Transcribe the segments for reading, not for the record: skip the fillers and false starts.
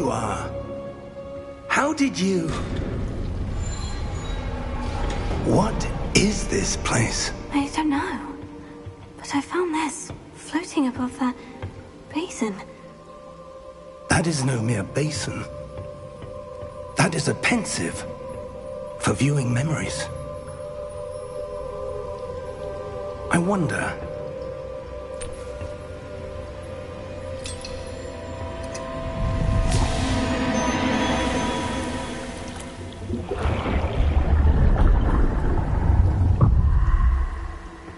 you are. How did you... What is this place? I don't know. But I found this floating above that basin. That is no mere basin. That is a pensive for viewing memories. I wonder...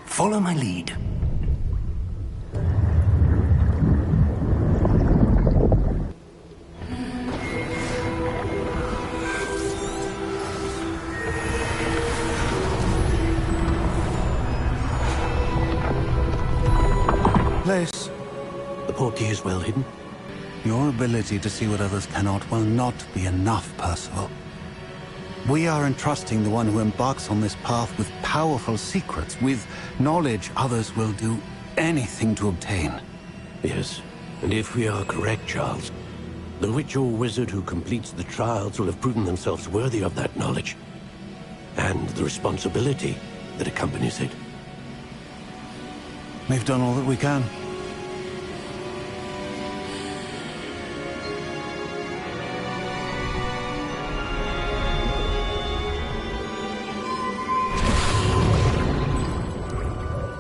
Follow my lead. Place. The portkey is well hidden. Your ability to see what others cannot will not be enough, Percival. We are entrusting the one who embarks on this path with powerful secrets, with knowledge others will do anything to obtain. Yes, and if we are correct, Charles, the witch or wizard who completes the trials will have proven themselves worthy of that knowledge, and the responsibility that accompanies it. We've done all that we can.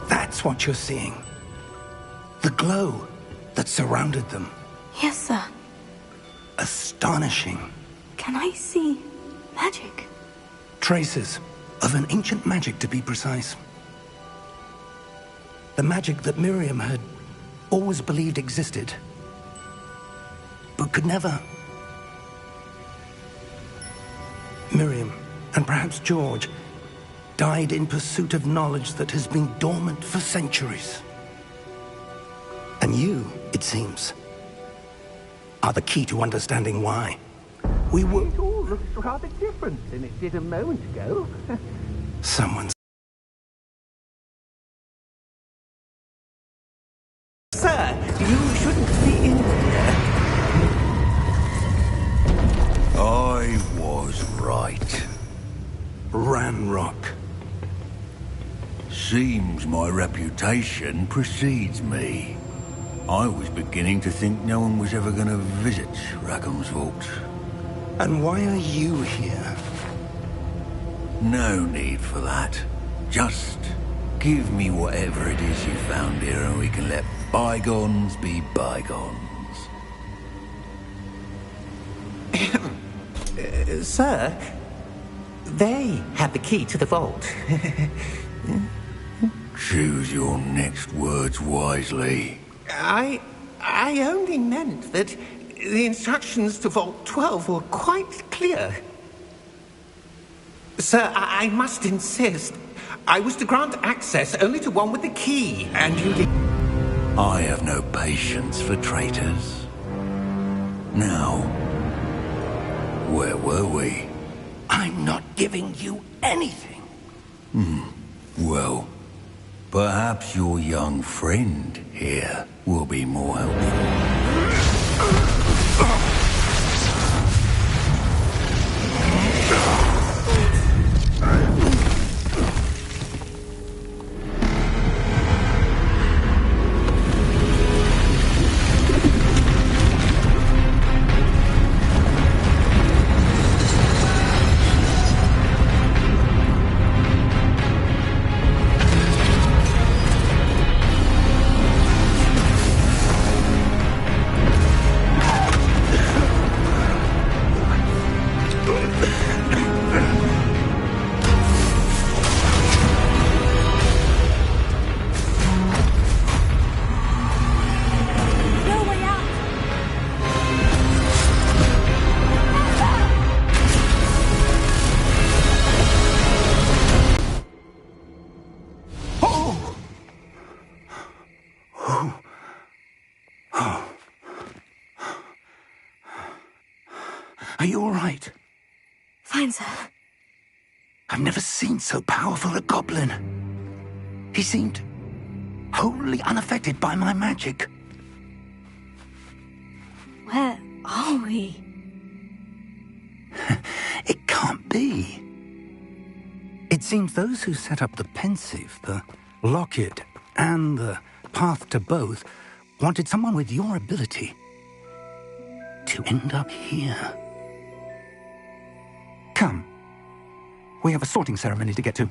That's what you're seeing. The glow that surrounded them. Yes, sir. Astonishing. Can I see magic? Traces of an ancient magic, to be precise. The magic that Miriam had always believed existed, but could never. Miriam, and perhaps George, died in pursuit of knowledge that has been dormant for centuries. And you, it seems, are the key to understanding why. We were... It all looks rather different than it did a moment ago. Someone's... Sir, you shouldn't be in here. I was right. Ranrock. Seems my reputation precedes me. I was beginning to think no one was ever going to visit Rackham's Vault. And why are you here? No need for that. Just give me whatever it is you found here and we can let bygones be bygones. Sir, they had the key to the vault. Choose your next words wisely. I only meant that the instructions to Vault 12 were quite clear. Sir, I must insist. I was to grant access only to one with the key, and you did... I have no patience for traitors. Now, where were we? I'm not giving you anything. Well, perhaps your young friend here will be more helpful. Are you all right? Fine, sir. I've never seen so powerful a goblin. He seemed wholly unaffected by my magic. Where are we? It can't be. It seems those who set up the Pensieve, the Locket, and the Path to Both wanted someone with your ability to end up here. Come. We have a sorting ceremony to get to.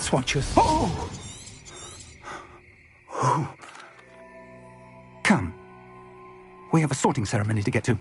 Night's Watchers. Oh! Come. We have a sorting ceremony to get to.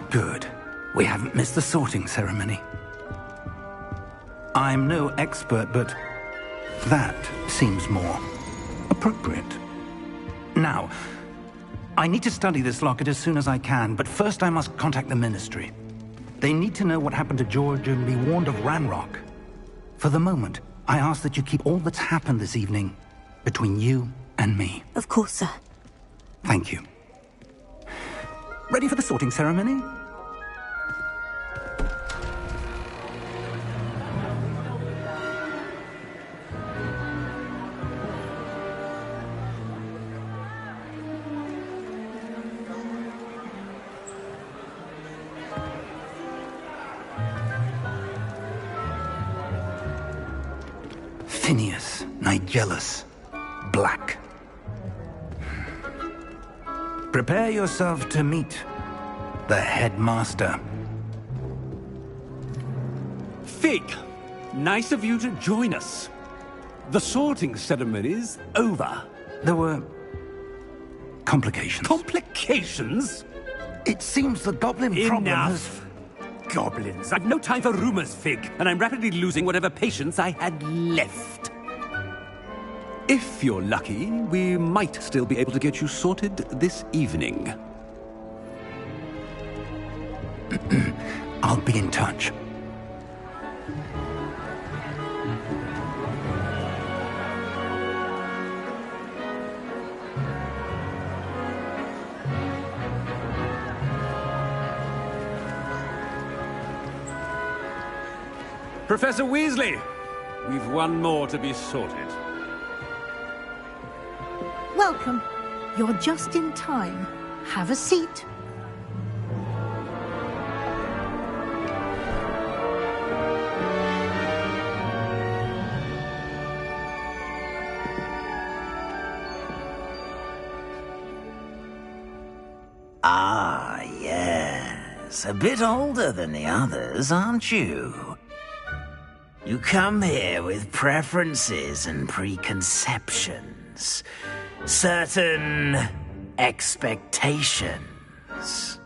Good. We haven't missed the sorting ceremony. I'm no expert, but that seems more appropriate. Now, I need to study this locket as soon as I can, but first I must contact the Ministry. They need to know what happened to George and be warned of Ranrock. For the moment, I ask that you keep all that's happened this evening between you and me. Of course, sir. Thank you. Ready for the sorting ceremony? Phineas Nigellus Black. Prepare yourself to meet the headmaster. Fig, nice of you to join us. The sorting ceremony's over. There were complications. Complications? It seems the goblin problem has... Enough. Goblins. I've no time for rumors, Fig, and I'm rapidly losing whatever patience I had left. If you're lucky, we might still be able to get you sorted this evening. I'll be in touch. Professor Weasley, we've one more to be sorted. Welcome. You're just in time. Have a seat. Ah, yes. A bit older than the others, aren't you? You come here with preferences and preconceptions. Certain expectations.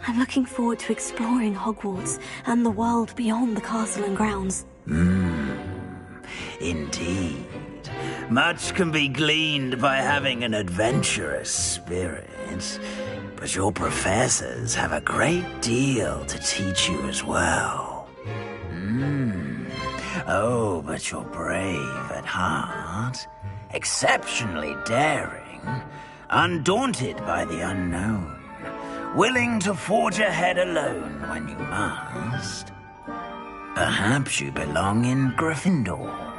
I'm looking forward to exploring Hogwarts and the world beyond the castle and grounds. Indeed. Much can be gleaned by having an adventurous spirit, but your professors have a great deal to teach you as well. Oh, but you're brave at heart, exceptionally daring, undaunted by the unknown. Willing to forge ahead alone when you must. Perhaps you belong in Gryffindor.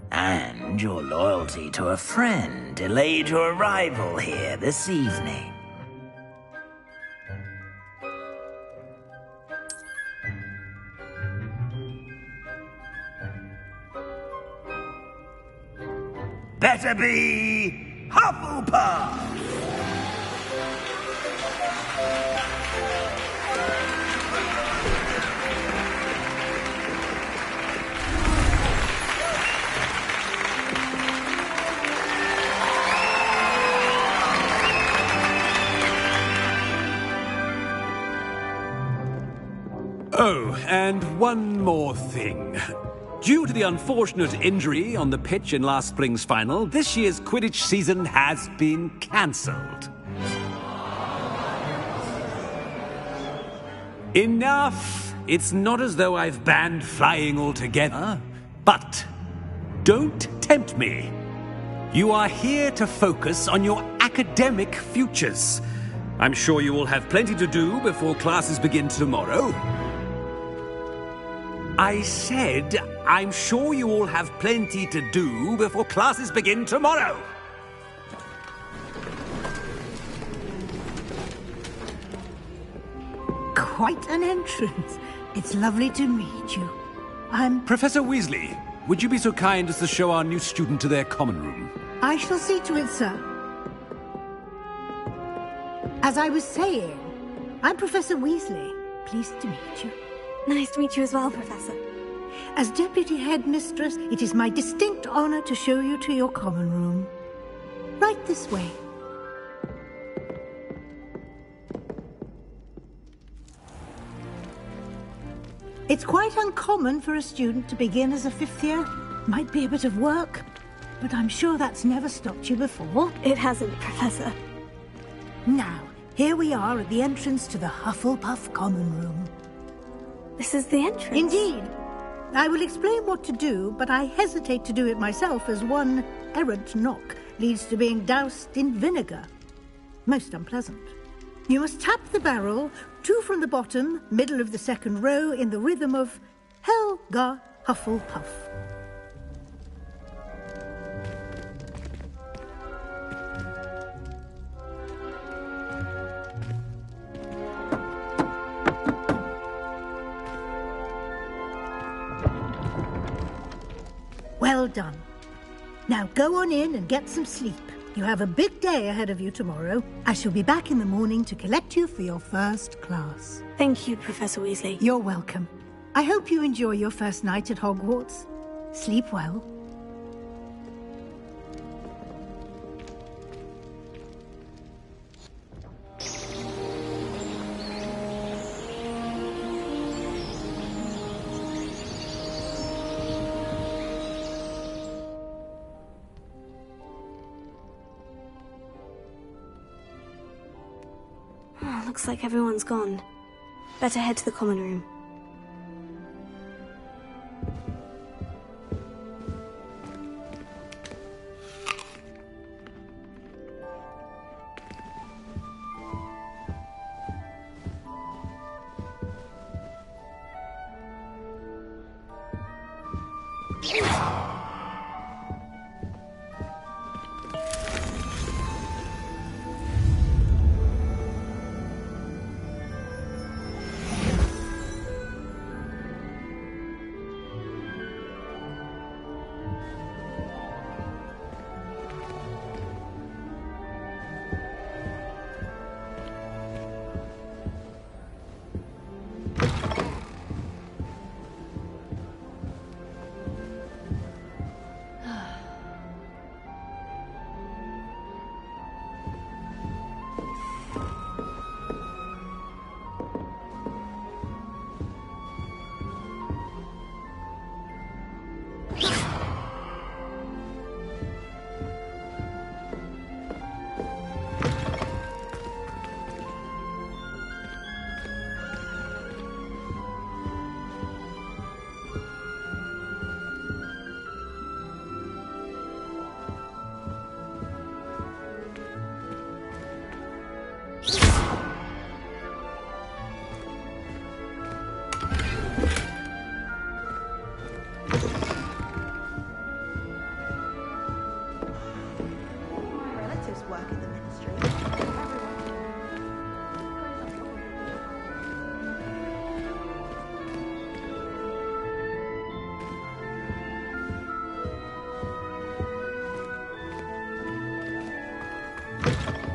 And your loyalty to a friend delayed your arrival here this evening. Better be Hufflepuff! Oh, and one more thing. Due to the unfortunate injury on the pitch in last spring's final, this year's Quidditch season has been cancelled. Enough! It's not as though I've banned flying altogether, but don't tempt me. You are here to focus on your academic futures. I'm sure you will have plenty to do before classes begin tomorrow. I said, I'm sure you all have plenty to do before classes begin tomorrow. Quite an entrance. It's lovely to meet you. I'm... Professor Weasley, would you be so kind as to show our new student to their common room? I shall see to it, sir. As I was saying, I'm Professor Weasley. Pleased to meet you. Nice to meet you as well, Professor. As Deputy Headmistress, it is my distinct honor to show you to your common room. Right this way. It's quite uncommon for a student to begin as a fifth year. Might be a bit of work, but I'm sure that's never stopped you before. It hasn't, Professor. Now, here we are at the entrance to the Hufflepuff Common Room. This is the entrance? Indeed. I will explain what to do, but I hesitate to do it myself as one errant knock leads to being doused in vinegar. Most unpleasant. You must tap the barrel, 2 from the bottom, middle of the second row, in the rhythm of Helga Hufflepuff. Well done. Now go on in and get some sleep. You have a big day ahead of you tomorrow. I shall be back in the morning to collect you for your first class. Thank you, Professor Weasley. You're welcome. I hope you enjoy your first night at Hogwarts. Sleep well. Looks like everyone's gone. Better head to the common room.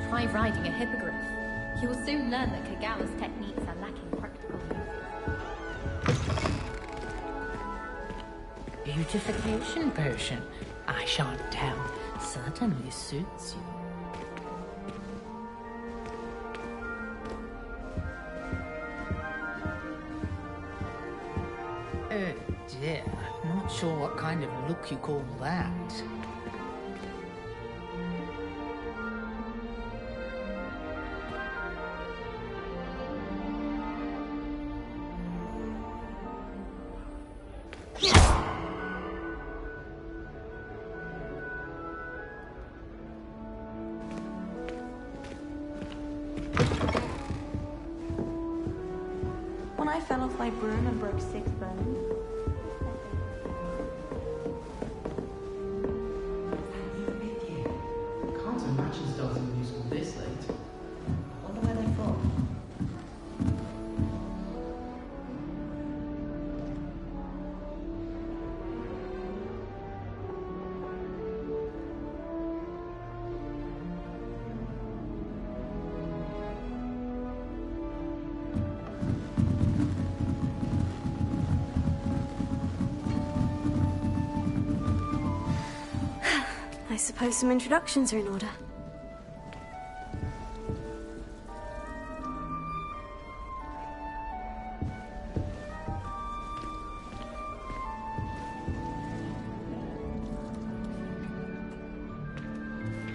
Try riding a hippogriff. You will soon learn that Kagawa's techniques are lacking practical use. Beautification potion. I shan't tell. Certainly suits you. Oh dear, not sure what kind of look you call that. When I fell off my broom and broke 6 bones. Can't imagine starting a new school this late. I wonder where they're from. I suppose some introductions are in order.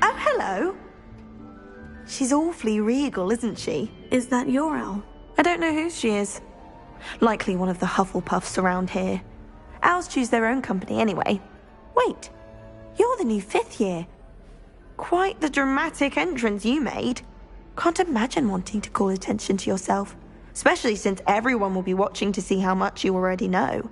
Oh, hello. She's awfully regal, isn't she? Is that your owl? I don't know whose she is. Likely one of the Hufflepuffs around here. Owls choose their own company anyway. Wait, you're the new 5th year. Quite the dramatic entrance you made. Can't imagine wanting to call attention to yourself, especially since everyone will be watching to see how much you already know.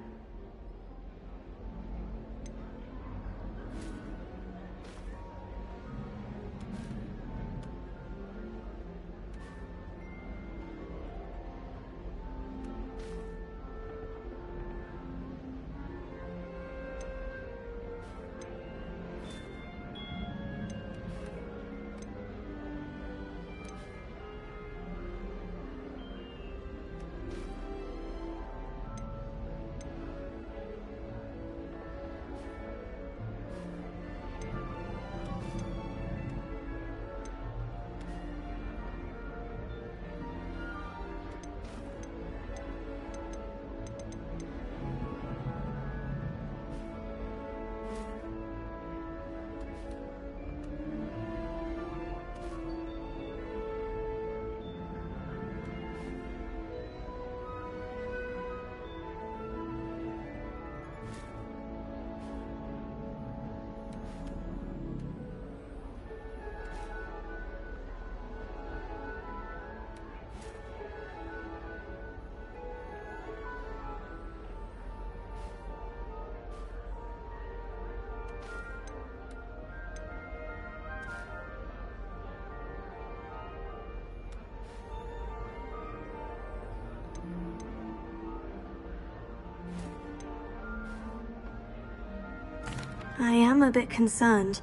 I am a bit concerned.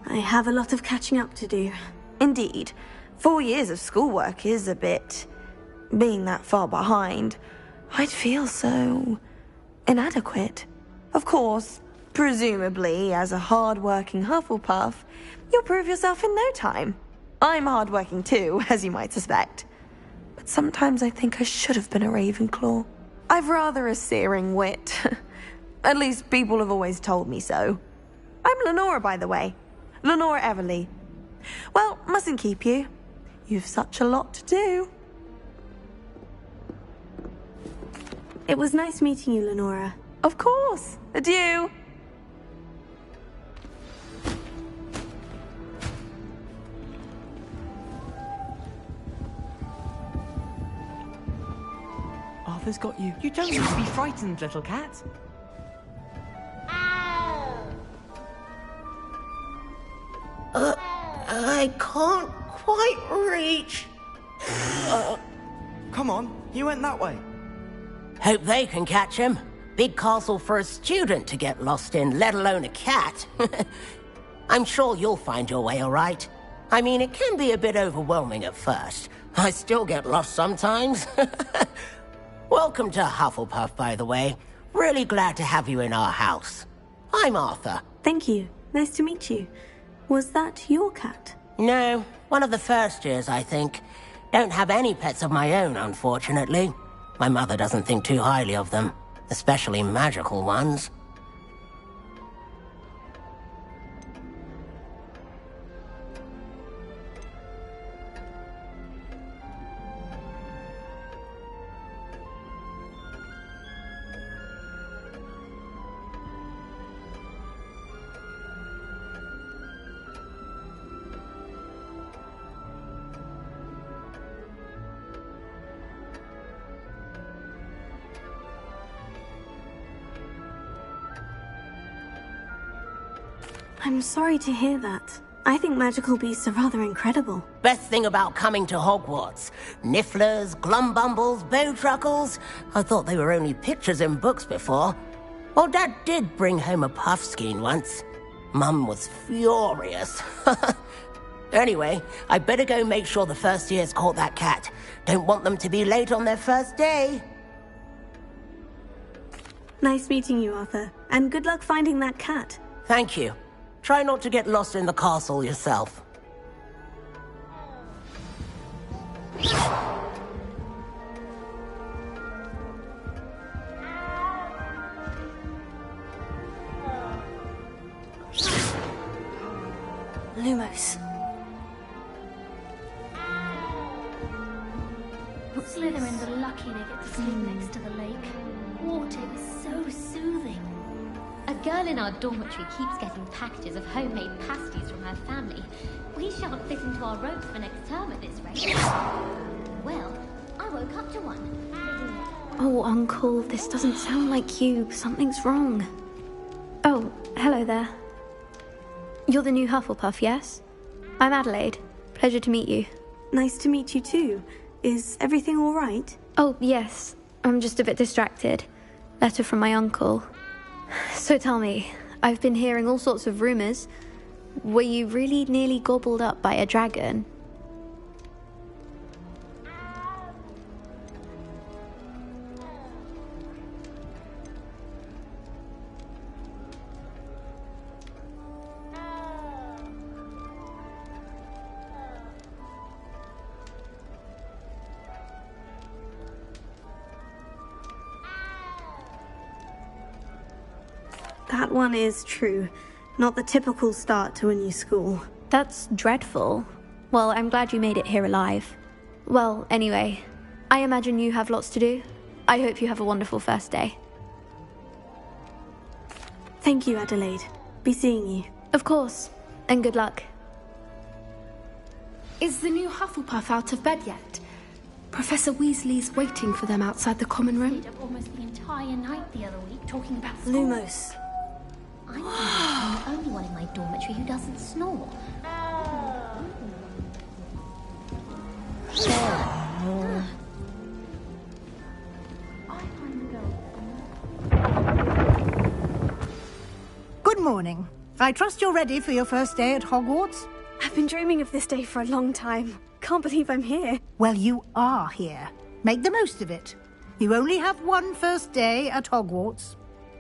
I have a lot of catching up to do. Indeed. 4 years of schoolwork is a bit... being that far behind. I'd feel so... inadequate. Of course, presumably, as a hard-working Hufflepuff, you'll prove yourself in no time. I'm hard-working too, as you might suspect. But sometimes I think I should have been a Ravenclaw. I've rather a searing wit. At least people have always told me so. I'm Lenora, by the way. Lenora Everly. Well, mustn't keep you. You've such a lot to do. It was nice meeting you, Lenora. Of course. Adieu. Arthur's got you. You don't need to be frightened, little cat. I can't quite reach. Come on, you went that way. Hope they can catch him. Big castle for a student to get lost in, let alone a cat. I'm sure you'll find your way all right. I mean, it can be a bit overwhelming at first. I still get lost sometimes. Welcome to Hufflepuff, by the way. Really glad to have you in our house. I'm Arthur. Thank you. Nice to meet you. Was that your cat? No, one of the first years, I think. Don't have any pets of my own, unfortunately. My mother doesn't think too highly of them, especially magical ones. I'm sorry to hear that. I think magical beasts are rather incredible. Best thing about coming to Hogwarts. Nifflers, Glumbumbles, Bowtruckles. I thought they were only pictures in books before. Well, Dad did bring home a Puffskein once. Mum was furious. Anyway, I better go make sure the first years caught that cat. Don't want them to be late on their first day. Nice meeting you, Arthur. And good luck finding that cat. Thank you. Try not to get lost in the castle yourself. Lumos. Slytherins are lucky they get to sleep next to the lake. Water is so soothing. A girl in our dormitory keeps getting packages of homemade pasties from her family. We shan't fit into our robes for next term at this rate. Well, I woke up to one. Oh, Uncle, this doesn't sound like you. Something's wrong. Oh, hello there. You're the new Hufflepuff, yes? I'm Adelaide. Pleasure to meet you. Nice to meet you too. Is everything all right? Oh, yes. I'm just a bit distracted. Letter from my uncle. So tell me, I've been hearing all sorts of rumors. Were you really nearly gobbled up by a dragon? That one is true. Not the typical start to a new school. That's dreadful. Well, I'm glad you made it here alive. Well, anyway, I imagine you have lots to do. I hope you have a wonderful first day. Thank you, Adelaide. Be seeing you. Of course. And good luck. Is the new Hufflepuff out of bed yet? Professor Weasley's waiting for them outside the common room. Stayed up almost the entire night the other week talking about school. Lumos. I'm the only one in my dormitory who doesn't snore. Good morning. I trust you're ready for your first day at Hogwarts? I've been dreaming of this day for a long time. Can't believe I'm here. Well, you are here. Make the most of it. You only have one first day at Hogwarts.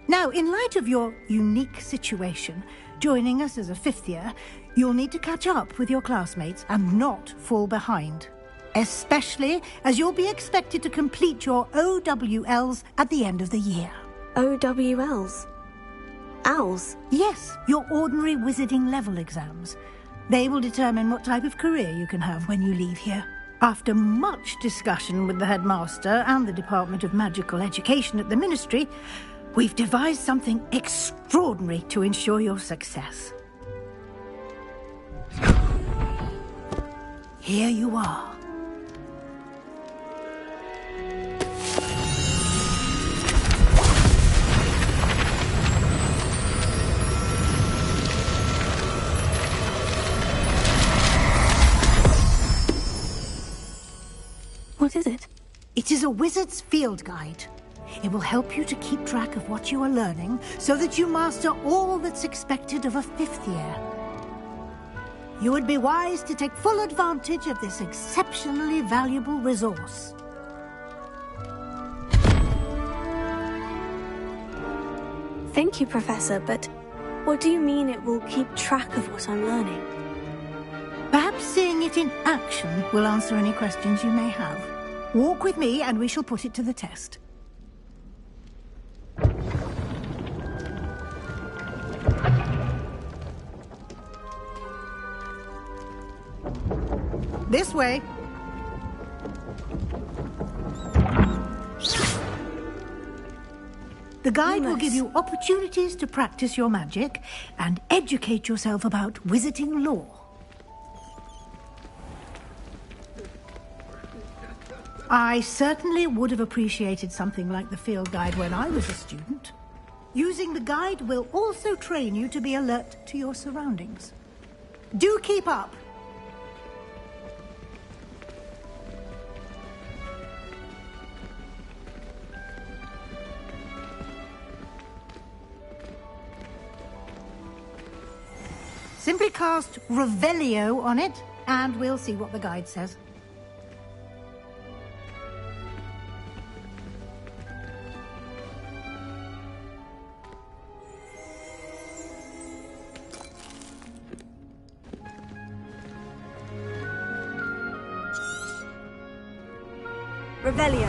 Now, in light of your unique situation, joining us as a fifth year, you'll need to catch up with your classmates and not fall behind. Especially as you'll be expected to complete your OWLs at the end of the year. OWLs? Owls? Yes, your ordinary wizarding level exams. They will determine what type of career you can have when you leave here. After much discussion with the headmaster and the Department of Magical Education at the Ministry, we've devised something extraordinary to ensure your success. Here you are. What is it? It is a wizard's field guide. It will help you to keep track of what you are learning so that you master all that's expected of a fifth year. You would be wise to take full advantage of this exceptionally valuable resource. Thank you, Professor, but what do you mean it will keep track of what I'm learning? Perhaps seeing it in action will answer any questions you may have. Walk with me and we shall put it to the test. This way. The guide will give you opportunities to practice your magic and educate yourself about wizarding lore. I certainly would have appreciated something like the field guide when I was a student. Using the guide will also train you to be alert to your surroundings. Do keep up! Simply cast Revelio on it, and we'll see what the guide says. Revelio.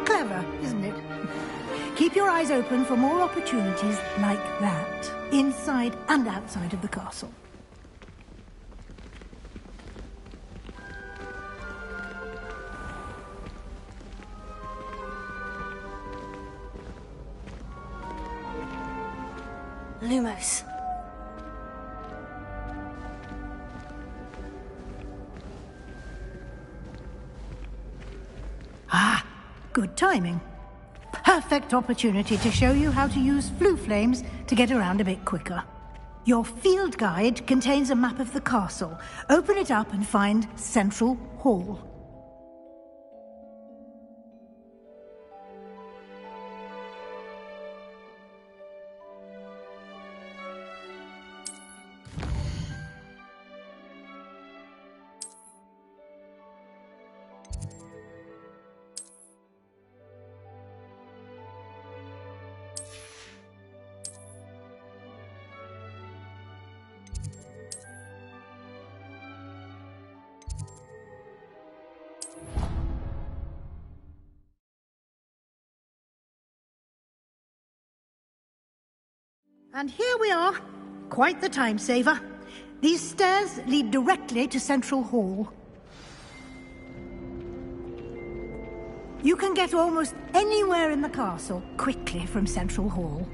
Clever, isn't it? Keep your eyes open for more opportunities like that, inside and outside of the castle. Lumos. Ah, good timing. Perfect opportunity to show you how to use flue flames to get around a bit quicker. Your field guide contains a map of the castle. Open it up and find Central Hall. And here we are. Quite the time saver. These stairs lead directly to Central Hall. You can get almost anywhere in the castle quickly from Central Hall.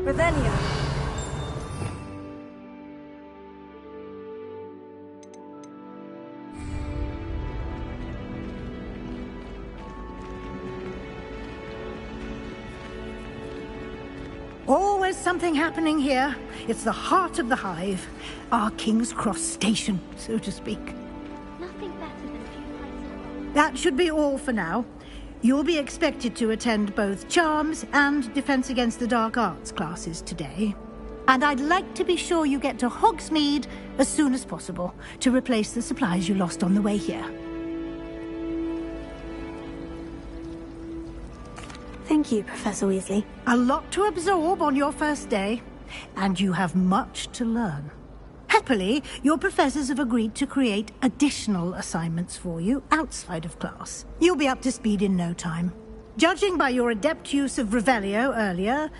Revelio. Always something happening here. It's the heart of the hive. Our King's Cross station, so to speak. Nothing better than a few pints of That should be all for now. You'll be expected to attend both Charms and Defense Against the Dark Arts classes today. And I'd like to be sure you get to Hogsmeade as soon as possible to replace the supplies you lost on the way here. Thank you, Professor Weasley. A lot to absorb on your first day, and you have much to learn. Happily, your professors have agreed to create additional assignments for you outside of class. You'll be up to speed in no time. Judging by your adept use of Revelio earlier,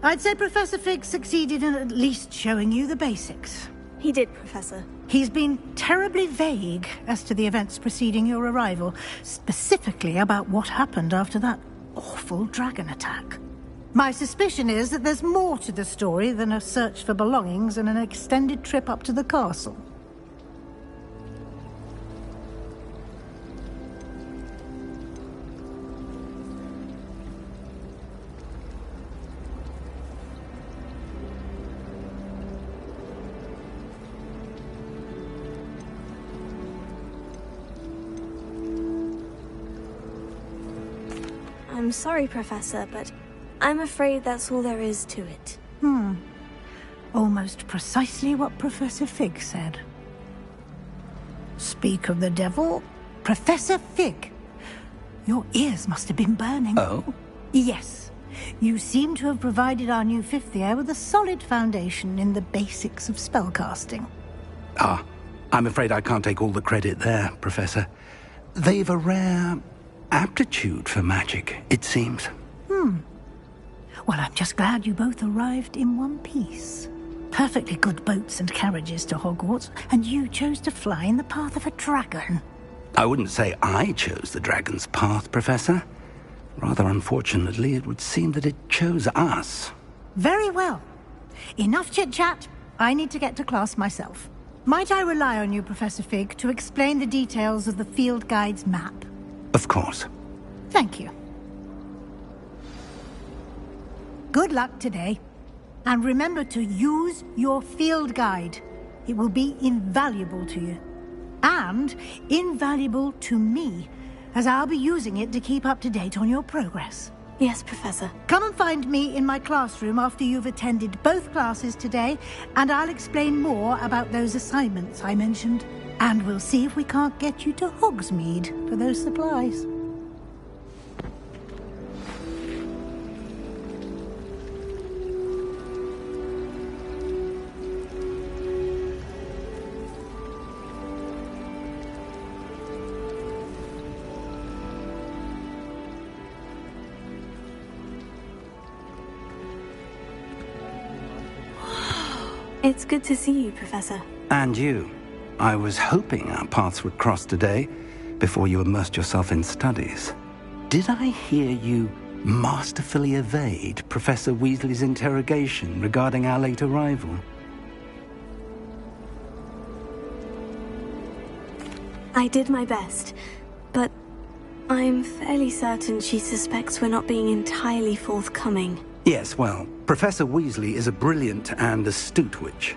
I'd say Professor Fig succeeded in at least showing you the basics. He did, Professor. He's been terribly vague as to the events preceding your arrival, specifically about what happened after that awful dragon attack. My suspicion is that there's more to the story than a search for belongings and an extended trip up to the castle. I'm sorry, Professor, but I'm afraid that's all there is to it. Almost precisely what Professor Fig said. Speak of the devil, Professor Fig. Your ears must have been burning. Oh? Yes. You seem to have provided our new fifth year with a solid foundation in the basics of spellcasting. Ah, I'm afraid I can't take all the credit there, Professor. They've a rare aptitude for magic, it seems. Well, I'm just glad you both arrived in one piece. Perfectly good boats and carriages to Hogwarts, and you chose to fly in the path of a dragon. I wouldn't say I chose the dragon's path, Professor. Rather unfortunately, it would seem that it chose us. Very well. Enough chit-chat. I need to get to class myself. Might I rely on you, Professor Fig, to explain the details of the field guide's map? Of course. Thank you. Good luck today. And remember to use your field guide. It will be invaluable to you. And invaluable to me, as I'll be using it to keep up to date on your progress. Yes, Professor. Come and find me in my classroom after you've attended both classes today, and I'll explain more about those assignments I mentioned. And we'll see if we can't get you to Hogsmeade for those supplies. It's good to see you, Professor. And you. I was hoping our paths would cross today, before you immersed yourself in studies. Did I hear you masterfully evade Professor Weasley's interrogation regarding our late arrival? I did my best, but I'm fairly certain she suspects we're not being entirely forthcoming. Yes, well, Professor Weasley is a brilliant and astute witch.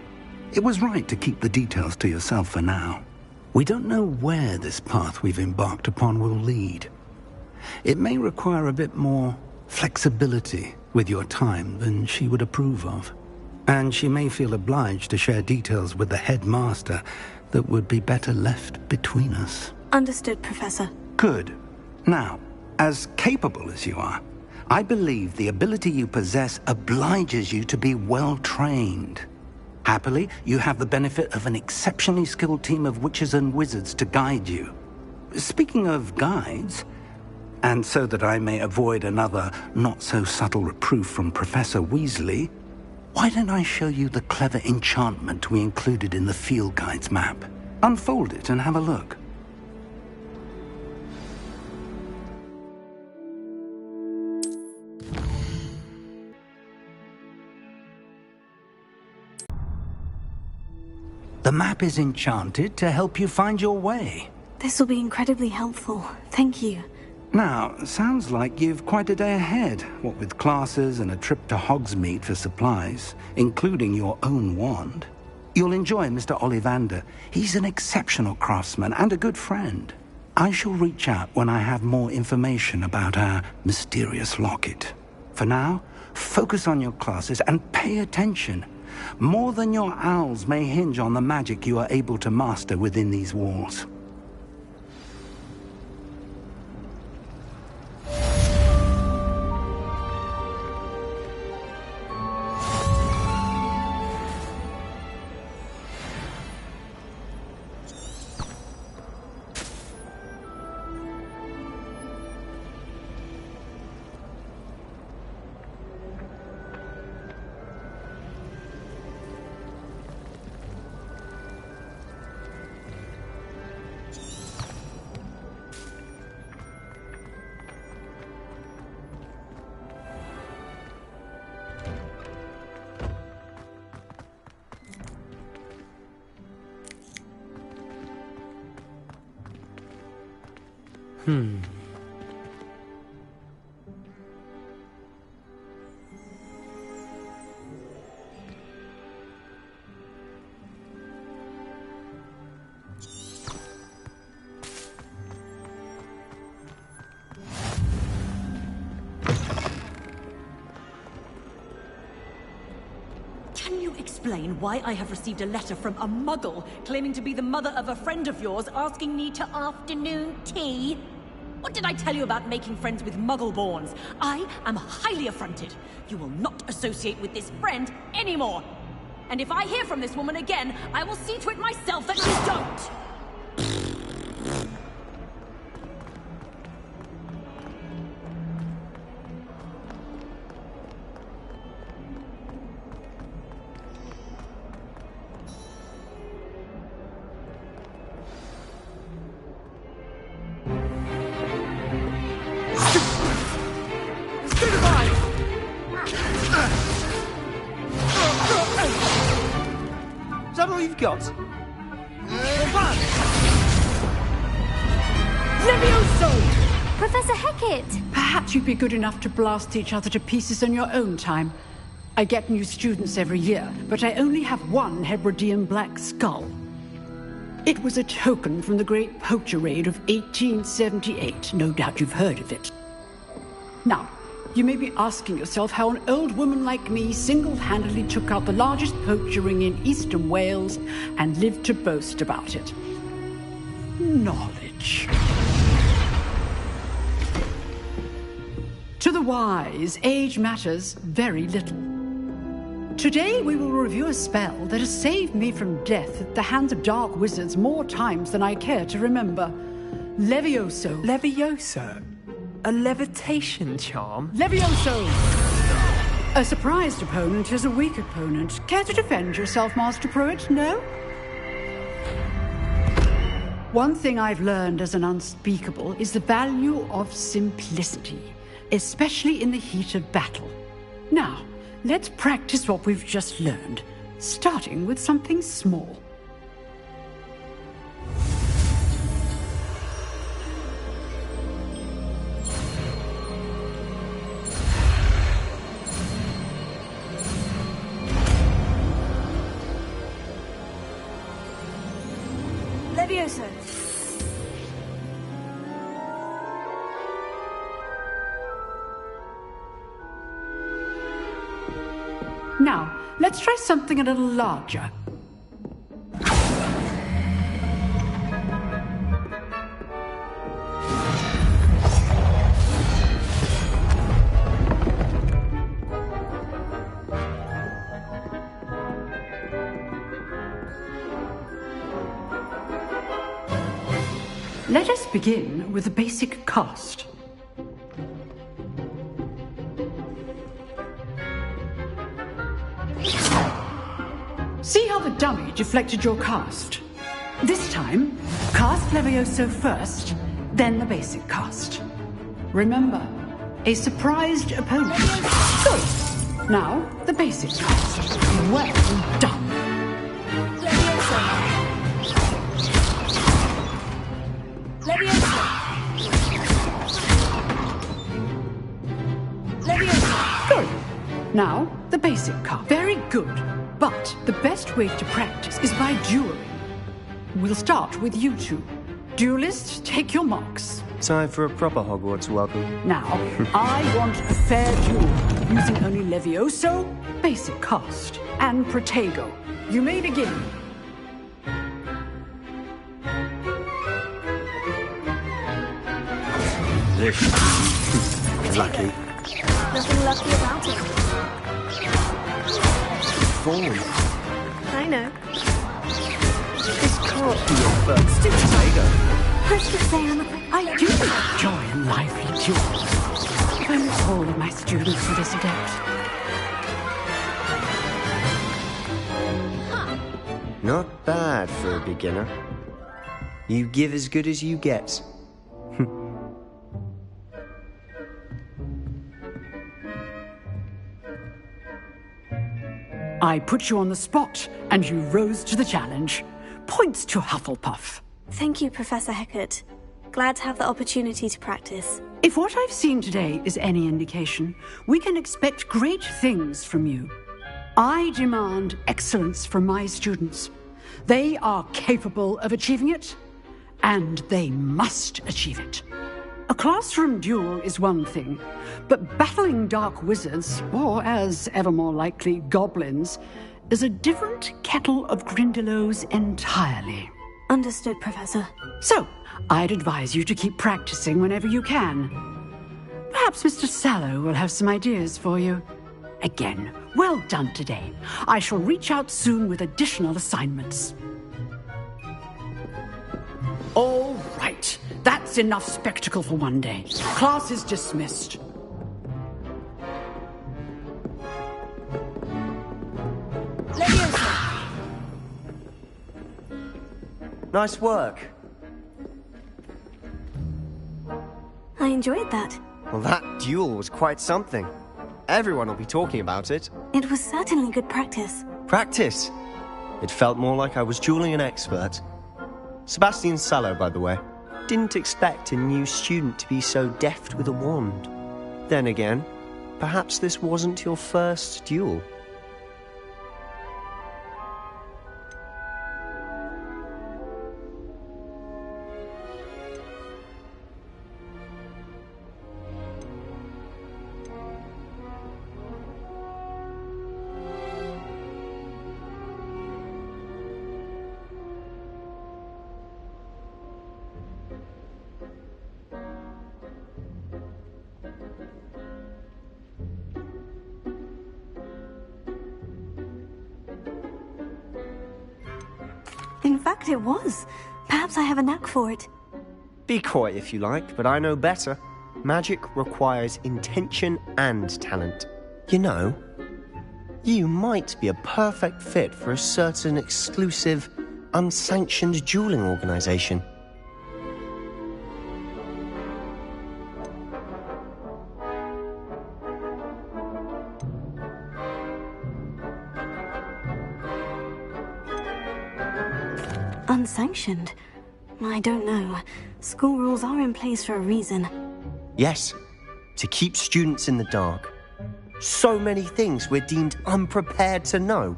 It was right to keep the details to yourself for now. We don't know where this path we've embarked upon will lead. It may require a bit more flexibility with your time than she would approve of. And she may feel obliged to share details with the headmaster that would be better left between us. Understood, Professor. Good. Now, as capable as you are, I believe the ability you possess obliges you to be well-trained. Happily, you have the benefit of an exceptionally skilled team of witches and wizards to guide you. Speaking of guides, and so that I may avoid another not-so-subtle reproof from Professor Weasley, why don't I show you the clever enchantment we included in the field guide's map? Unfold it and have a look. The map is enchanted to help you find your way. This will be incredibly helpful. Thank you. Now, sounds like you've quite a day ahead, what with classes and a trip to Hogsmeade for supplies, including your own wand. You'll enjoy Mr. Ollivander. He's an exceptional craftsman and a good friend. I shall reach out when I have more information about our mysterious locket. For now, focus on your classes and pay attention. More than your owls may hinge on the magic you are able to master within these walls. Can you explain why I have received a letter from a muggle claiming to be the mother of a friend of yours asking me to afternoon tea? What did I tell you about making friends with muggle-borns? I am highly affronted. You will not associate with this friend anymore. And if I hear from this woman again, I will see to it myself that you don't! Is that all you've got? Levioso! Professor Hecat! Perhaps you'd be good enough to blast each other to pieces in your own time. I get new students every year, but I only have one Hebridean black skull. It was a token from the Great Poacher Raid of 1878. No doubt you've heard of it. Now, you may be asking yourself how an old woman like me single-handedly took out the largest poacher ring in eastern Wales and lived to boast about it. Knowledge. To the wise, age matters very little. Today we will review a spell that has saved me from death at the hands of dark wizards more times than I care to remember. Levioso. Levioso? A levitation charm? Levioso! A surprised opponent is a weak opponent. Care to defend yourself, Master Pruitt? No? One thing I've learned as an unspeakable is the value of simplicity, especially in the heat of battle. Now, let's practice what we've just learned, starting with something small. Levioso. Now, let's try something a little larger. Let us begin with the basic cast. See how the dummy deflected your cast? This time, cast Levioso first, then the basic cast. Remember, a surprised opponent. Good. Now, the basic cast. Well done. Levioso. Levioso. Good. Now, the basic cast. Very good. But the best way to practice is by dueling. We'll start with you two. Duelists, take your marks. Time for a proper Hogwarts welcome. Now, I want a fair duel, using only Levioso, basic cast, and Protego. You may begin. Lucky. Nothing lucky about it. Form. I know. This can't be your first Protego. Let's just say I do enjoy lively duels. If only all of my students were this adept. Not bad for a beginner. You give as good as you get. I put you on the spot, and you rose to the challenge. Points to Hufflepuff. Thank you, Professor Hecat. Glad to have the opportunity to practice. If what I've seen today is any indication, we can expect great things from you. I demand excellence from my students. They are capable of achieving it, and they must achieve it. A classroom duel is one thing, but battling dark wizards, or as ever more likely, goblins, is a different kettle of Grindylows entirely. Understood, Professor. So, I'd advise you to keep practicing whenever you can. Perhaps Mr. Sallow will have some ideas for you. Again, well done today. I shall reach out soon with additional assignments. All right. That's enough spectacle for one day. Class is dismissed. Nice work. I enjoyed that. Well, that duel was quite something. Everyone will be talking about it. It was certainly good practice. Practice? It felt more like I was dueling an expert. Sebastian Sallow, by the way. Didn't expect a new student to be so deft with a wand. Then again, perhaps this wasn't your first duel. In fact, it was. Perhaps I have a knack for it. Be coy if you like, but I know better. Magic requires intention and talent. You know, you might be a perfect fit for a certain exclusive, unsanctioned dueling organization. Unsanctioned? I don't know. School rules are in place for a reason. Yes, to keep students in the dark. So many things we're deemed unprepared to know.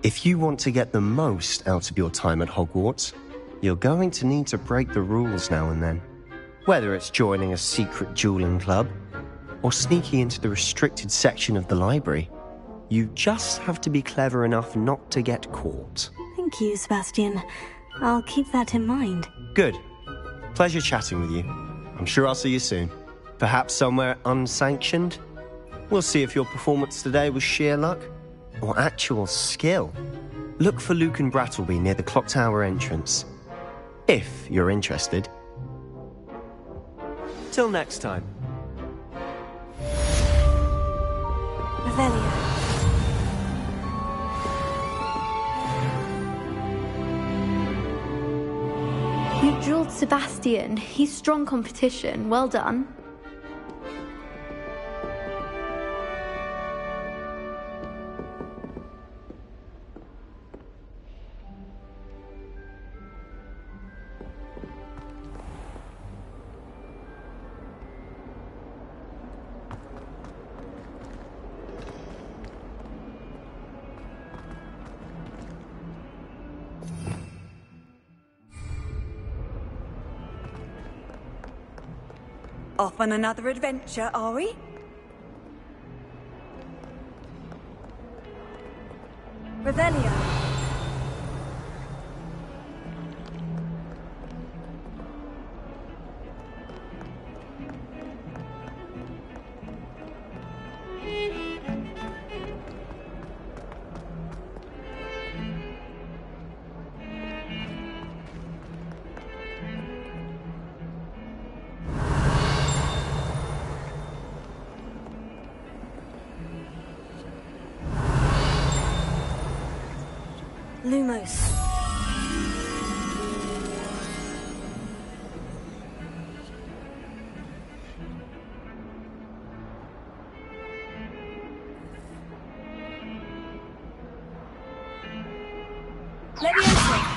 If you want to get the most out of your time at Hogwarts, you're going to need to break the rules now and then. Whether it's joining a secret dueling club, or sneaking into the restricted section of the library, you just have to be clever enough not to get caught. Thank you, Sebastian. I'll keep that in mind. Good. Pleasure chatting with you. I'm sure I'll see you soon. Perhaps somewhere unsanctioned? We'll see if your performance today was sheer luck or actual skill. Look for Lucan Brattleby near the Clock Tower entrance, if you're interested. Till next time. Revelio. You drilled Sebastian. He's strong competition. Well done. Off on another adventure, are we? Revelio. Lumos. Leviosa.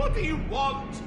What do you want?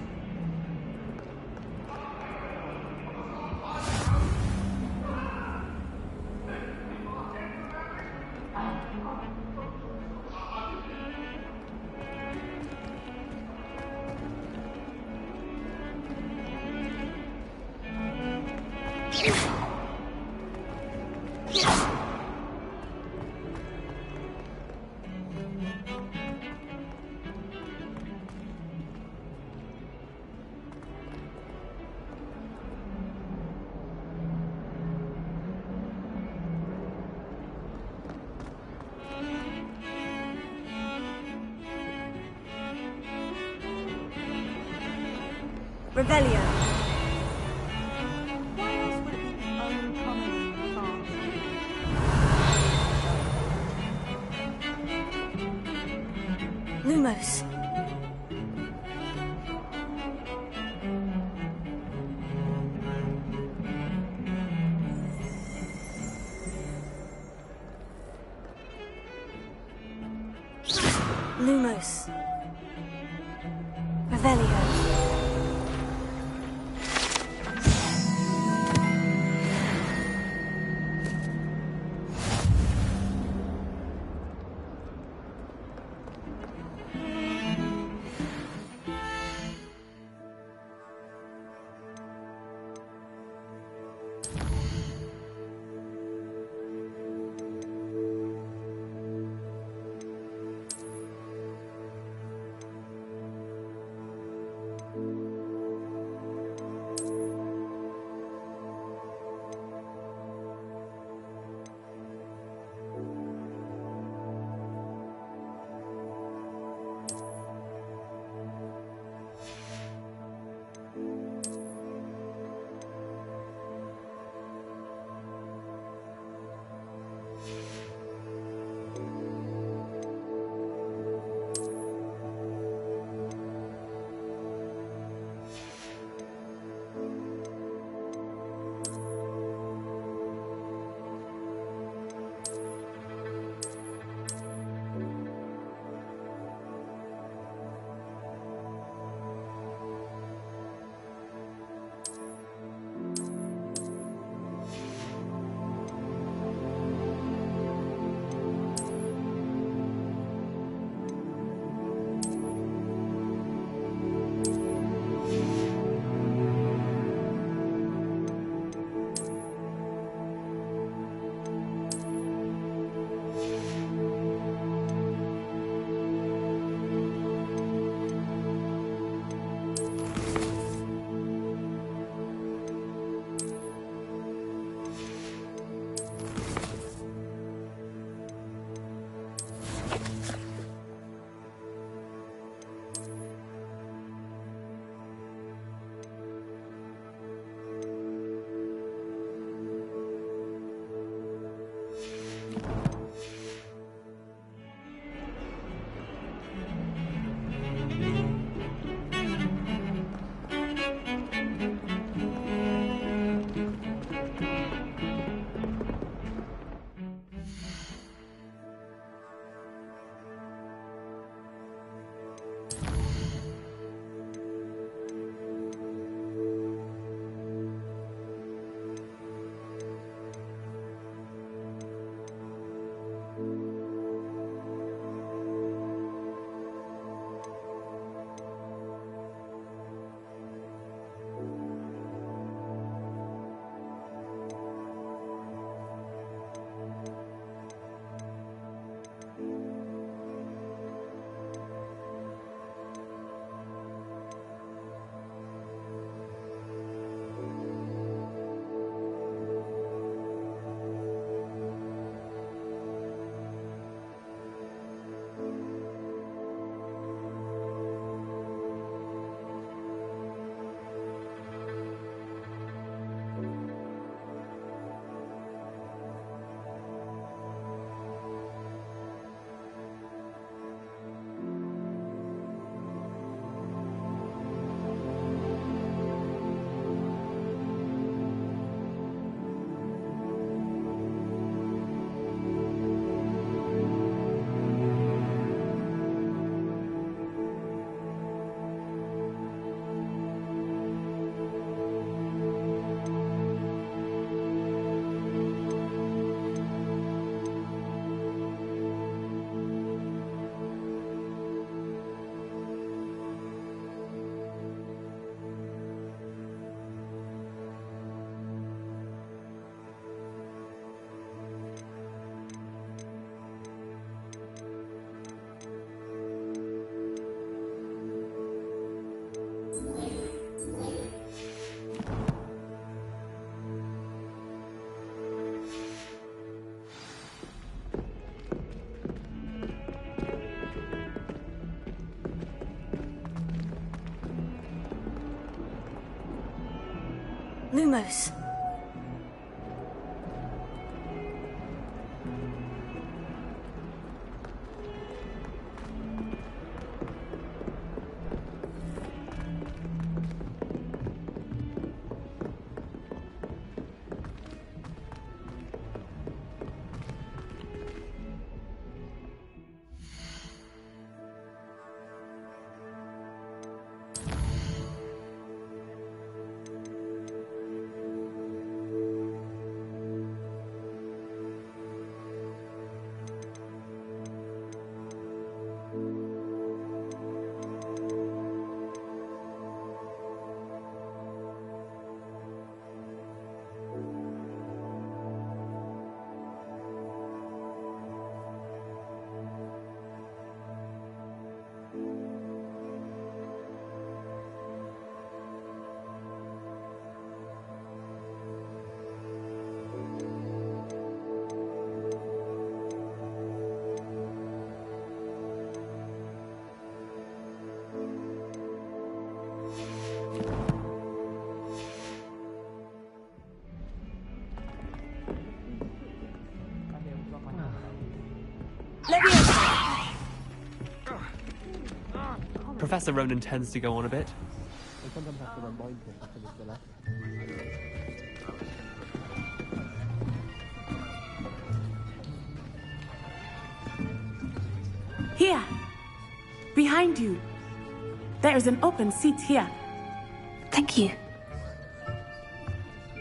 Revelio. Lumos. Lumos. Revelio. Lumos. Professor Ronan tends to go on a bit. Here! Behind you! There is an open seat here. Thank you.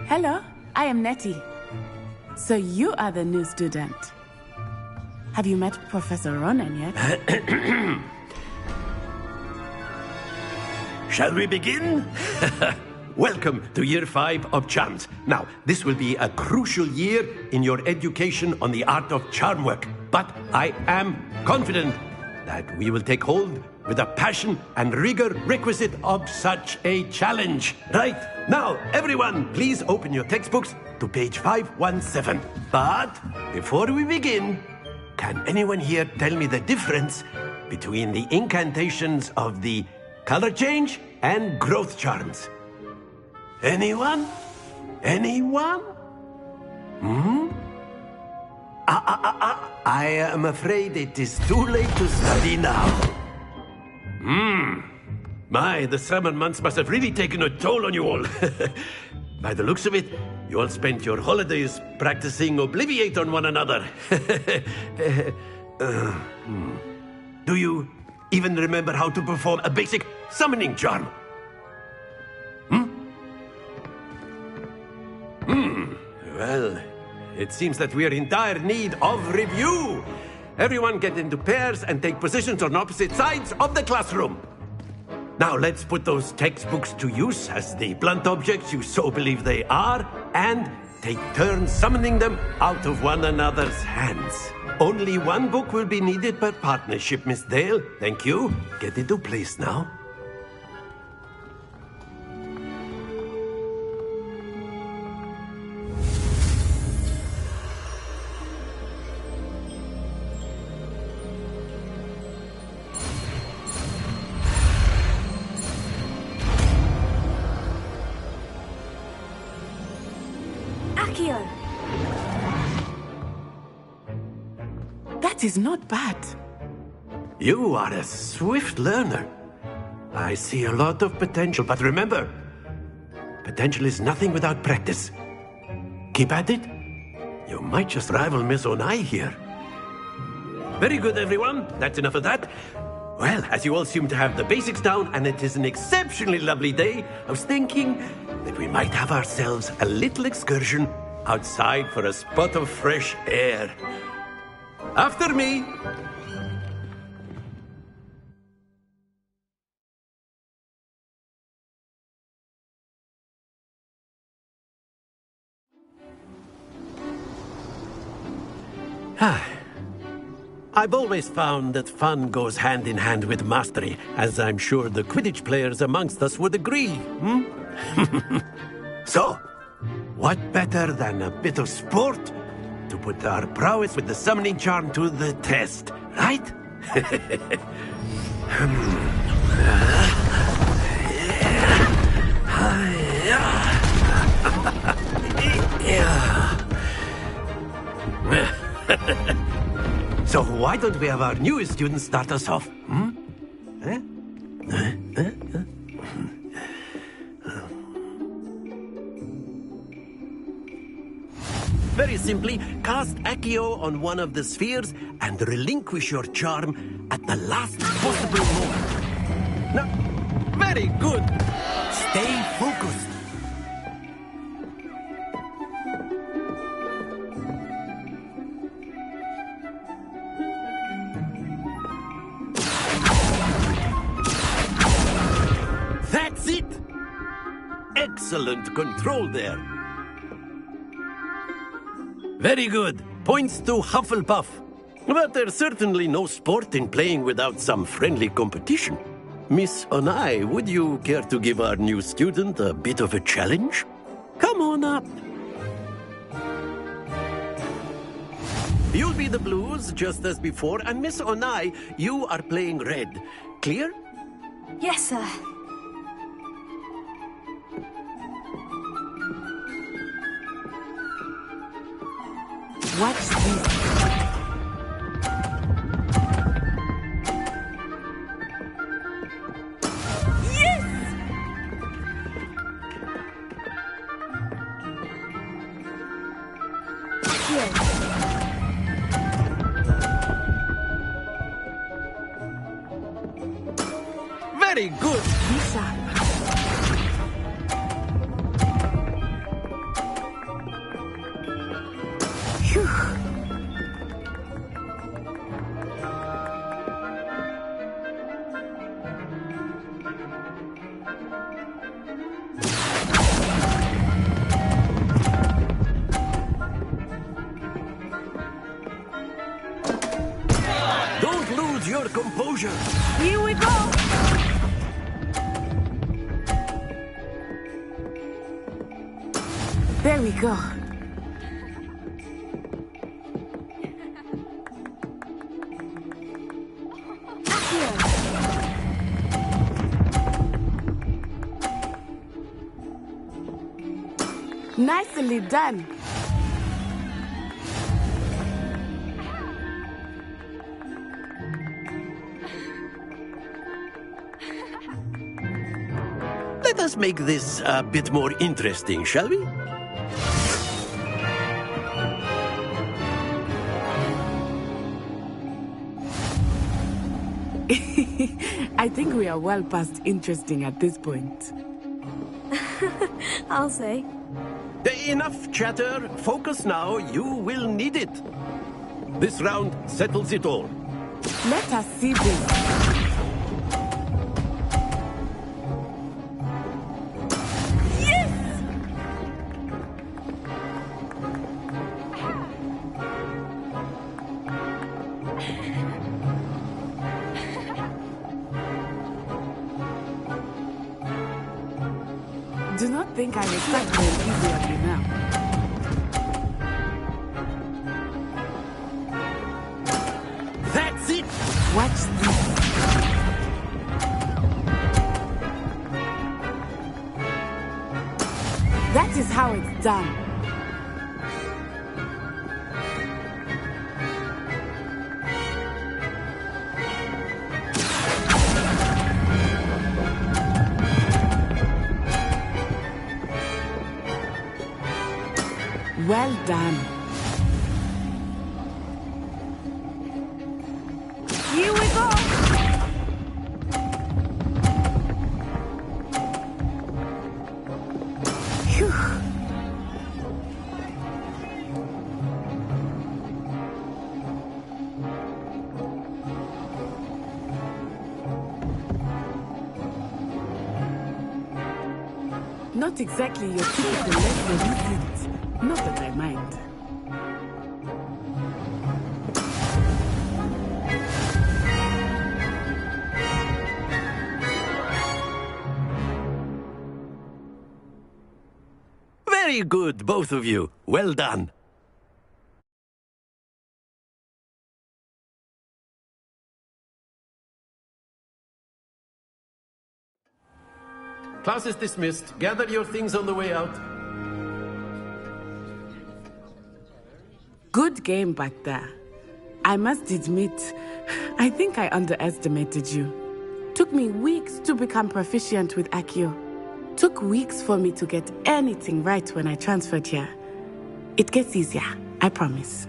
Hello, I am Nettie. So you are the new student. Have you met Professor Ronan yet? Shall we begin? Welcome to Year 5 of Charms. Now, this will be a crucial year in your education on the art of charm work. But I am confident that we will take hold with the passion and rigor requisite of such a challenge. Right, now, everyone, please open your textbooks to page 517. But before we begin, can anyone here tell me the difference between the incantations of the color change and growth charms? Anyone? Anyone? I am afraid it is too late to study now. My, the summer months must have really taken a toll on you all. By the looks of it, you all spent your holidays practicing Obliviate on one another. Do you even remember how to perform a basic summoning charm? Well, it seems that we are in dire need of review. Everyone get into pairs and take positions on opposite sides of the classroom. Now let's put those textbooks to use as the blunt objects you so believe they are, and take turns summoning them out of one another's hands. Only one book will be needed per partnership, Miss Dale. Thank you. Get into place now. Accio! That is not bad. You are a swift learner. I see a lot of potential, but remember, potential is nothing without practice. Keep at it. You might just rival Miss Onai here. Very good, everyone. That's enough of that. Well, as you all seem to have the basics down, and it is an exceptionally lovely day, I was thinking that we might have ourselves a little excursion outside for a spot of fresh air. After me. I've always found that fun goes hand in hand with mastery, as I'm sure the Quidditch players amongst us would agree. So, what better than a bit of sport to put our prowess with the summoning charm to the test, right? why don't we have our newest student start us off? Very simply, cast Accio on one of the spheres and relinquish your charm at the last possible moment. Now, very good. Stay focused. That's it! Excellent control there. Very good. Points to Hufflepuff. But there's certainly no sport in playing without some friendly competition. Miss Onai, would you care to give our new student a bit of a challenge? Come on up. You'll be the blues, just as before, and Miss Onai, you are playing red. Clear? Yes, sir. Watch this. Very good. Lisa. Don't lose your composure. Here we go. There we go. Nicely done. Let us make this a bit more interesting, shall we? I think we are well past interesting at this point. I'll say. Enough chatter. Focus now. You will need it. This round settles it all. Let us see this. Do not think I will start very easy on you now. That's it! Watch this. That is how it's done. Well done. Here we go. Phew. Not exactly your typical lesson, is it? Not that I mind. Very good, both of you. Well done. Class is dismissed. Gather your things on the way out. Good game back there. I must admit, I think I underestimated you. Took me weeks to become proficient with Accio. Took weeks for me to get anything right when I transferred here. It gets easier, I promise.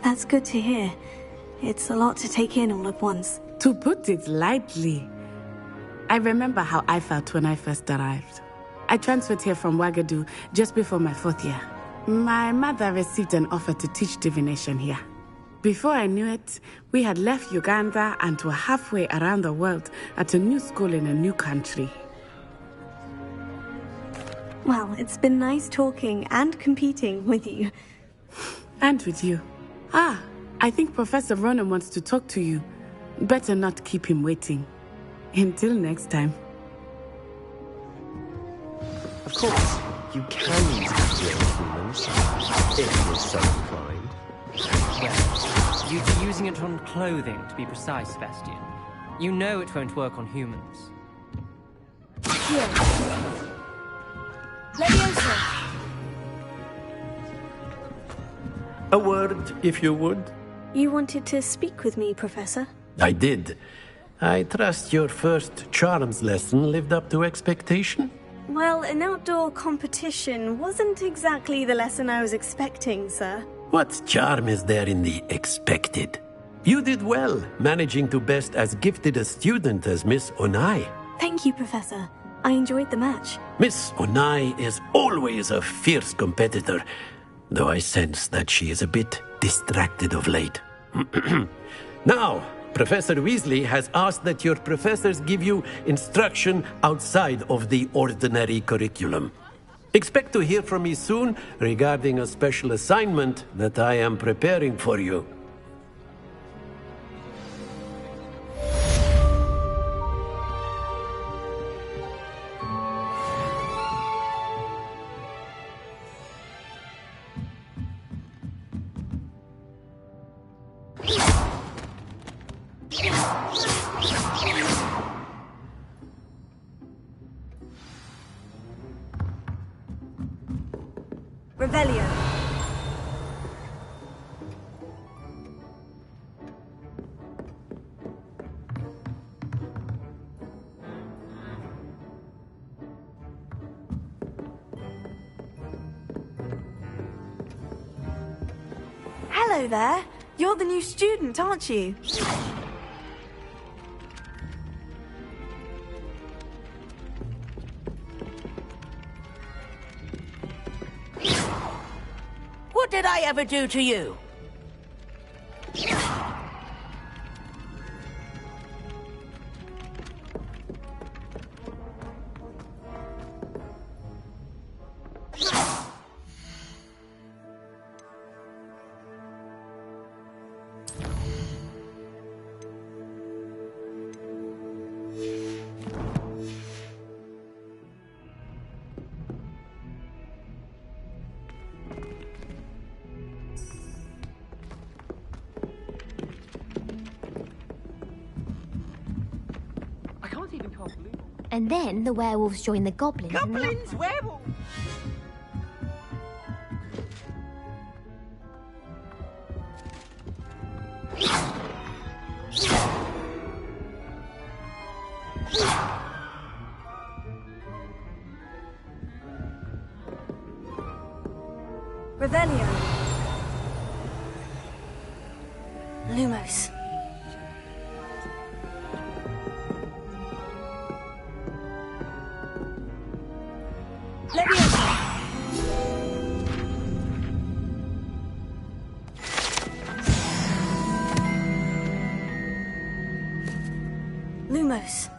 That's good to hear. It's a lot to take in all at once. To put it lightly, I remember how I felt when I first arrived. I transferred here from Wagadu just before my 4th year. My mother received an offer to teach divination here. Before I knew it, we had left Uganda and were halfway around the world at a new school in a new country. Well, it's been nice talking and competing with you. And with you. Ah, I think Professor Ronan wants to talk to you. Better not keep him waiting. Until next time. Of course, you can use Accio on humans, if you're so inclined. Well, you'd be using it on clothing, to be precise, Sebastian. You know it won't work on humans. Here. Leviosa. A word, if you would. You wanted to speak with me, Professor? I did. I trust your first charms lesson lived up to expectation? Well, an outdoor competition wasn't exactly the lesson I was expecting, sir. What charm is there in the expected? You did well, managing to best as gifted a student as Miss Onai. Thank you, Professor. I enjoyed the match. Miss Onai is always a fierce competitor, though I sense that she is a bit distracted of late. Now, Professor Weasley has asked that your professors give you instruction outside of the ordinary curriculum. Expect to hear from me soon regarding a special assignment that I am preparing for you. Revelio. Hello there. You're the new student, aren't you? What did I ever do to you? And then the werewolves join the goblins. Goblins, werewolves! Revelio. Lumos. Leviosa. Lumos.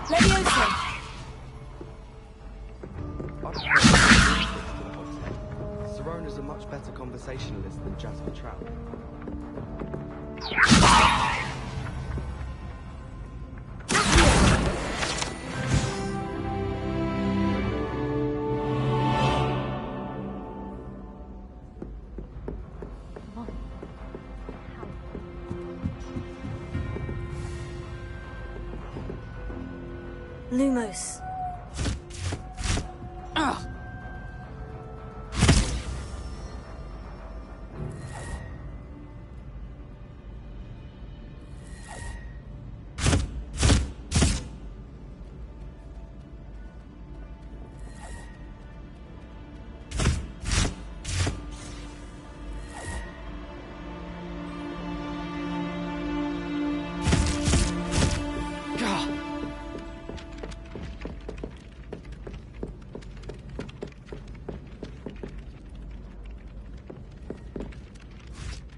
Leviosa! Sirona's a much better conversationalist than Jasper Trout. Lumos. Ugh.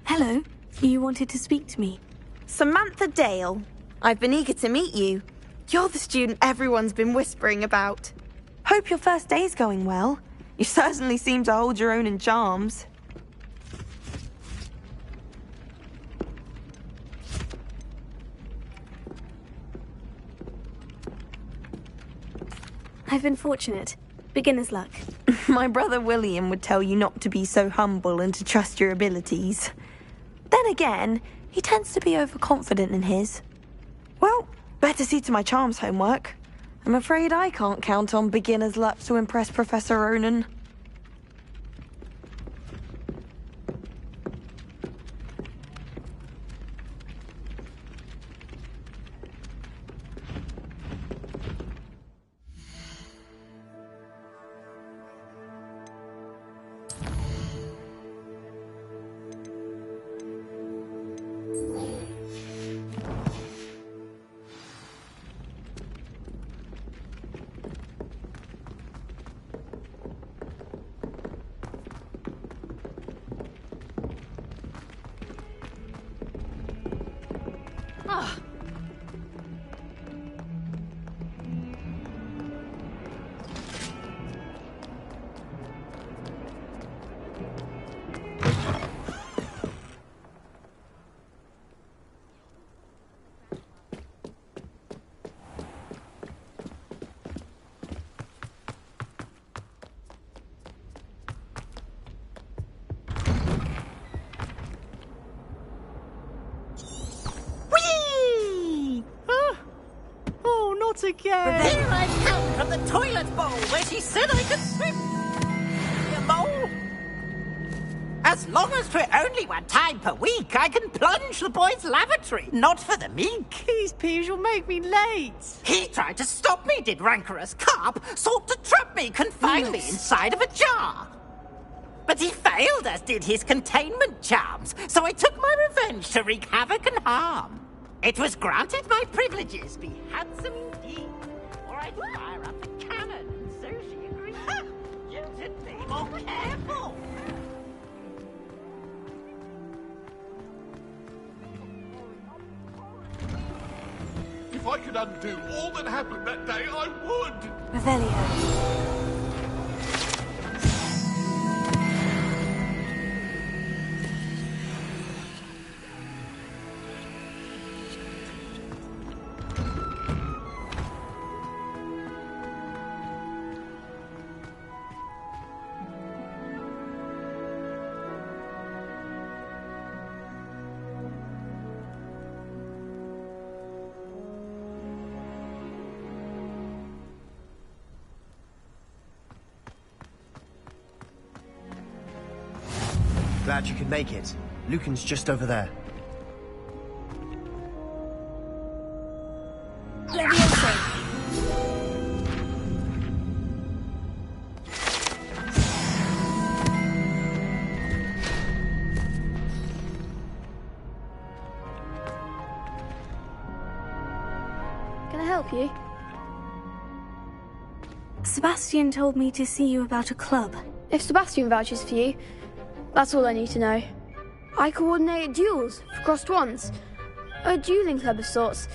Hello, you wanted to speak to me. Samantha Dale. I've been eager to meet you. You're the student everyone's been whispering about. Hope your first day's going well. You certainly seem to hold your own in charms. I've been fortunate. Beginner's luck. My brother William would tell you not to be so humble and to trust your abilities. Then again, he tends to be overconfident in his. Well, better see to my charms homework. I'm afraid I can't count on beginner's luck to impress Professor Ronan. Again. There I come from the toilet bowl where she said I could swim. You mole. As long as for only one time per week, I can plunge the boys' lavatory, not for the meek. These peeves will make me late. He tried to stop me, did rancorous carp, sought to trap me, confine me inside of a jar. But he failed, as did his containment charms, so I took my revenge to wreak havoc and harm. It was granted my privileges be handsome indeed, or I'd fire up the cannon, and so she agreed. You should be more careful. If I could undo all that happened that day, I would! Revelio. Glad you could make it. Lucan's just over there. Leviosa. Can I help you? Sebastian told me to see you about a club. If Sebastian vouches for you, that's all I need to know. I coordinate duels for crossed ones. A dueling club of sorts.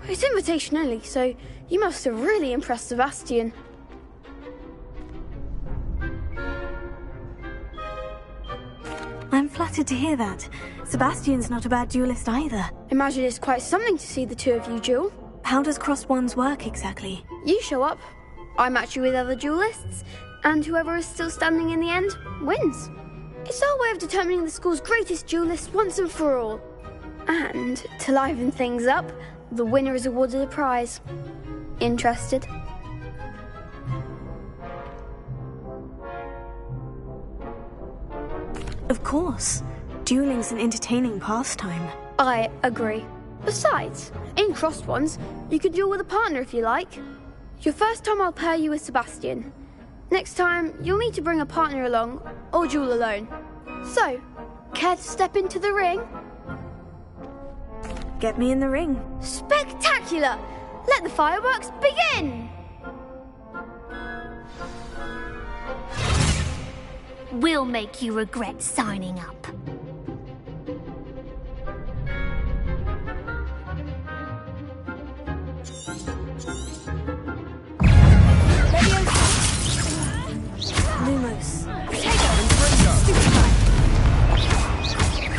It's invitation only, so you must have really impressed Sebastian. I'm flattered to hear that. Sebastian's not a bad duelist either. Imagine it's quite something to see the two of you duel. How does crossed wands work exactly? You show up, I match you with other duelists, and whoever is still standing in the end wins. It's our way of determining the school's greatest duelist once and for all. And to liven things up, the winner is awarded a prize. Interested? Of course. Dueling's an entertaining pastime. I agree. Besides, in crossed ones, you could duel with a partner if you like. Your first time I'll pair you with Sebastian. Next time, you'll need to bring a partner along, or duel alone. So, care to step into the ring? Get me in the ring. Spectacular! Let the fireworks begin! We'll make you regret signing up. Lumos.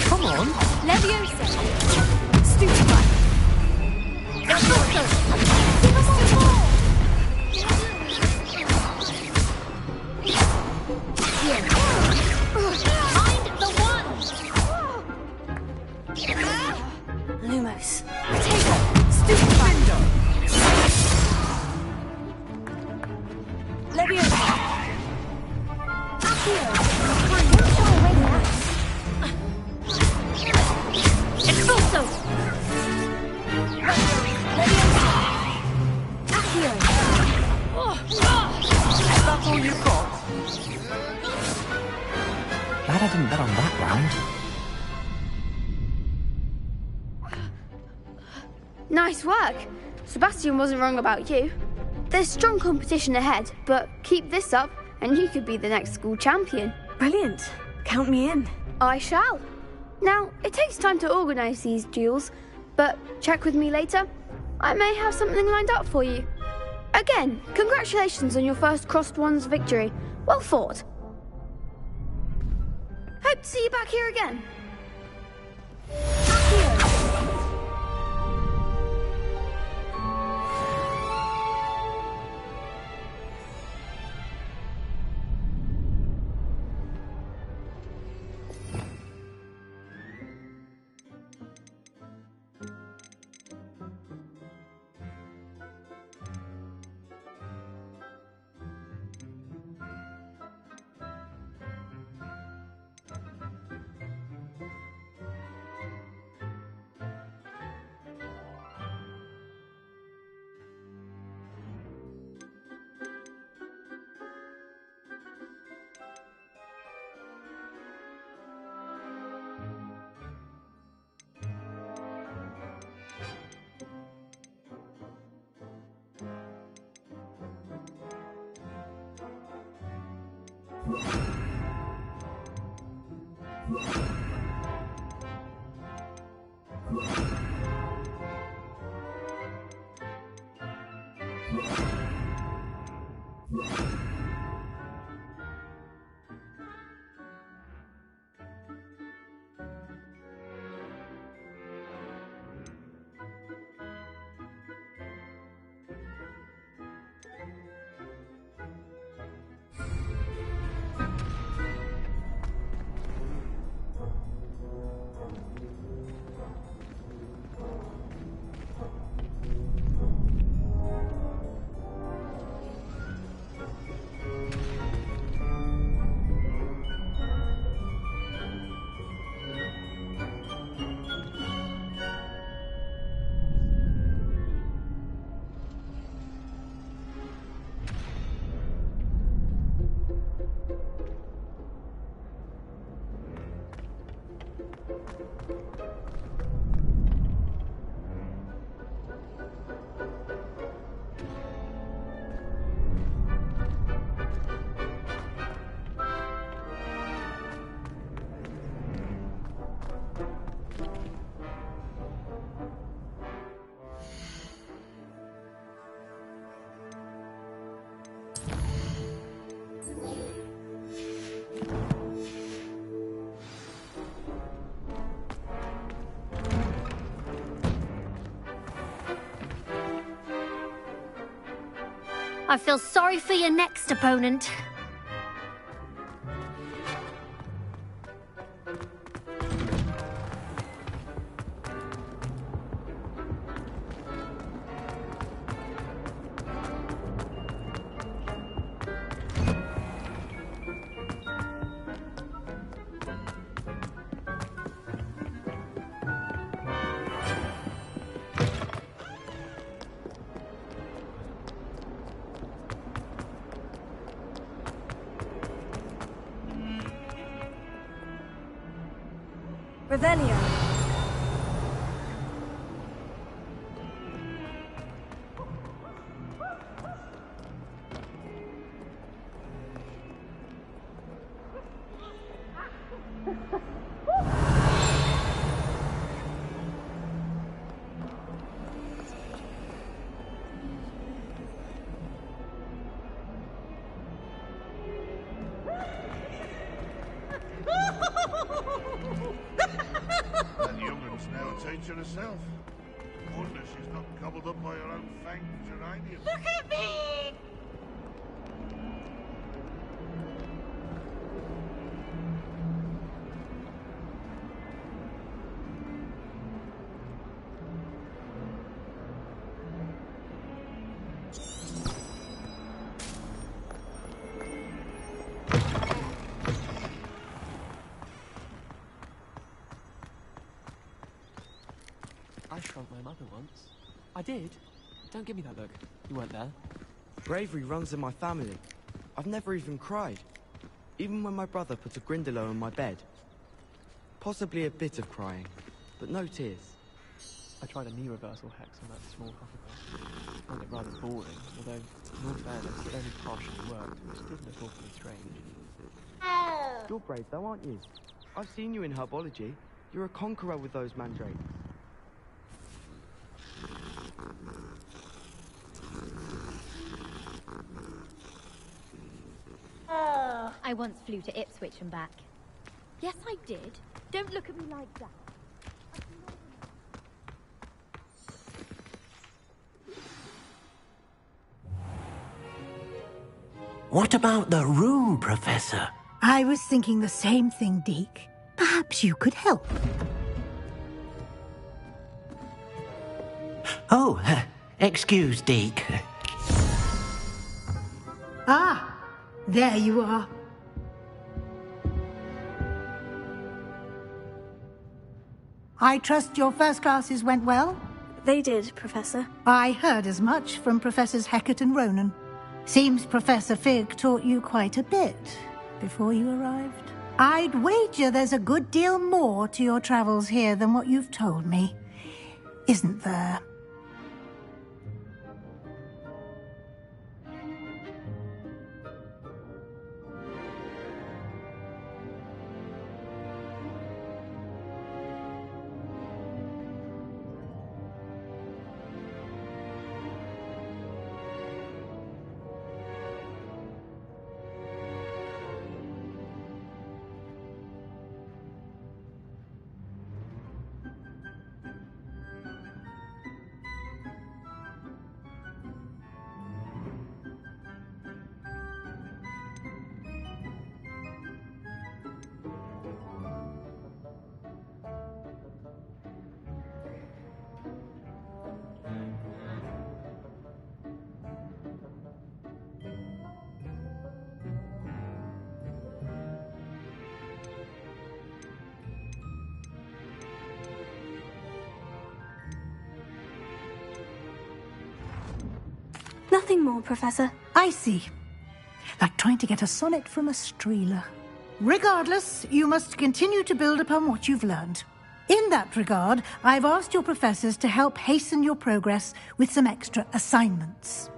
Come on! Leviosa! Stupefy! Mind the one! Lumos. Stupefy! Leviosa! Expulso! That's all you've got? Glad I didn't bet on that round. Nice work. Sebastian wasn't wrong about you. There's strong competition ahead, but keep this up and you could be the next school champion. Brilliant. Count me in. I shall. Now, it takes time to organise these duels, but check with me later. I may have something lined up for you. Again, congratulations on your first crossed wands victory. Well fought. Hope to see you back here again. I feel sorry for your next opponent. Revelio. That young'un's now a teacher herself. Wonder she's not gobbled up by her own fanged geranium. Look at me! I shrunk my mother once. I did. Don't give me that look. You weren't there. Bravery runs in my family. I've never even cried. Even when my brother put a Grindylow on my bed. Possibly a bit of crying, but no tears. I tried a knee reversal hex on that small Hufflepuff. Found it rather boring, although, in all fairness, it only partially worked, which did look awfully strange. You're brave though, aren't you? I've seen you in herbology. You're a conqueror with those mandrakes. I once flew to Ipswich and back. Yes, I did. Don't look at me like that. What about the room, Professor? I was thinking the same thing, Deke. Perhaps you could help. Oh, excuse, Deke. Ah, there you are. I trust your first classes went well? They did, Professor. I heard as much from Professors Hecat and Ronan. Seems Professor Fig taught you quite a bit before you arrived. I'd wager there's a good deal more to your travels here than what you've told me. Isn't there? Nothing more, Professor. I see. Like trying to get a sonnet from a streeler. Regardless, you must continue to build upon what you've learned. In that regard, I've asked your professors to help hasten your progress with some extra assignments.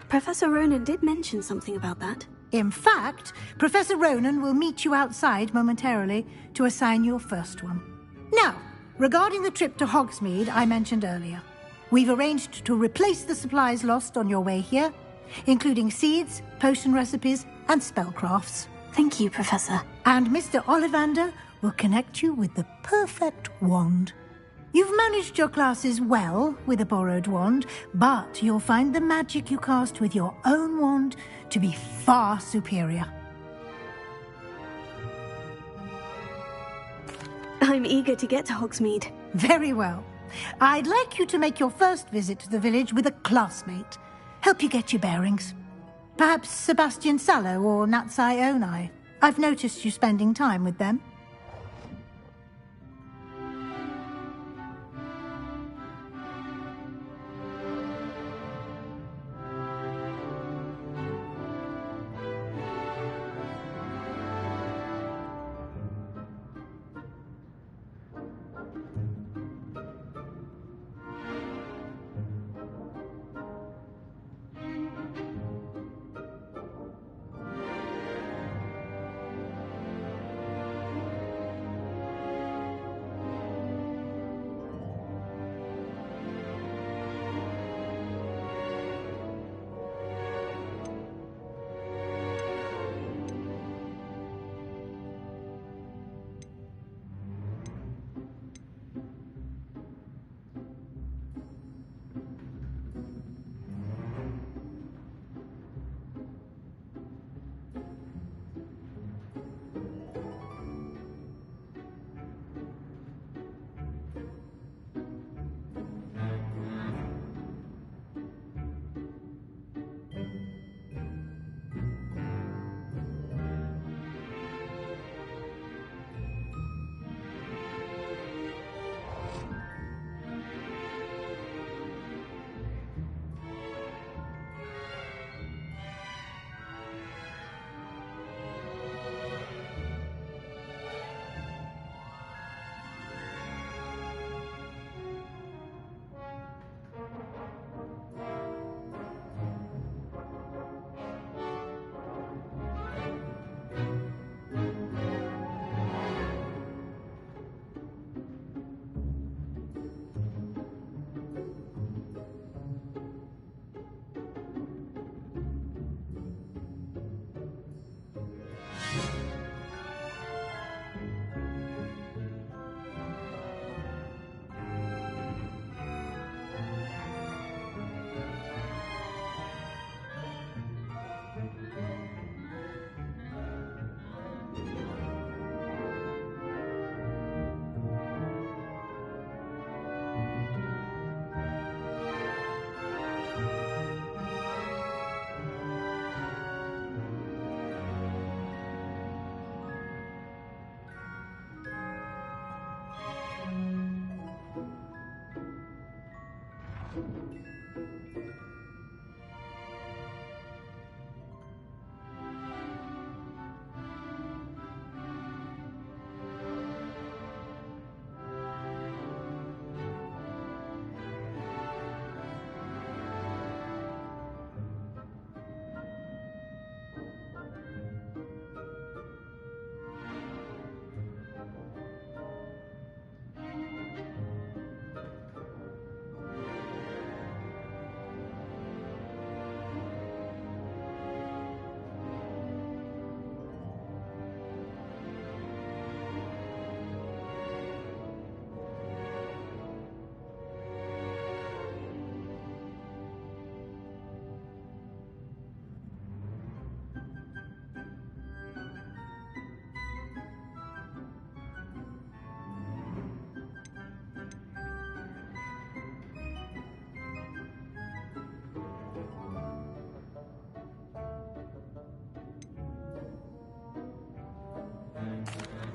Professor Ronan did mention something about that. In fact, Professor Ronan will meet you outside momentarily to assign your first one. Now, regarding the trip to Hogsmeade I mentioned earlier, we've arranged to replace the supplies lost on your way here, including seeds, potion recipes, and spellcrafts. Thank you, Professor. And Mr. Ollivander will connect you with the perfect wand. You've managed your classes well with a borrowed wand, but you'll find the magic you cast with your own wand to be far superior. I'm eager to get to Hogsmeade. Very well. I'd like you to make your first visit to the village with a classmate. Help you get your bearings. Perhaps Sebastian Sallow or Natsai Onai. I've noticed you spending time with them.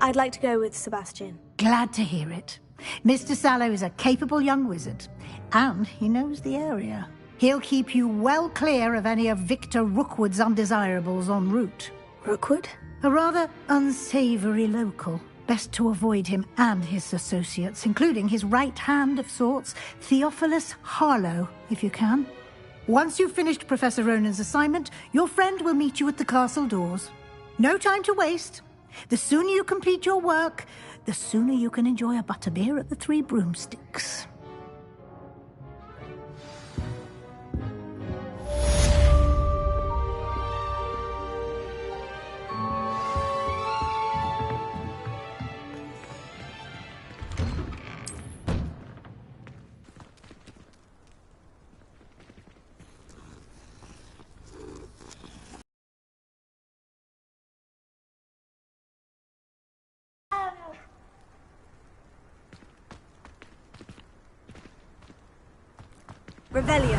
I'd like to go with Sebastian. Glad to hear it. Mr. Sallow is a capable young wizard, and he knows the area. He'll keep you well clear of any of Victor Rookwood's undesirables en route. Rookwood? A rather unsavory local. Best to avoid him and his associates, including his right hand of sorts, Theophilus Harlow, if you can. Once you've finished Professor Ronan's assignment, your friend will meet you at the castle doors. No time to waste. The sooner you complete your work, the sooner you can enjoy a butterbeer at the Three Broomsticks. Revelio.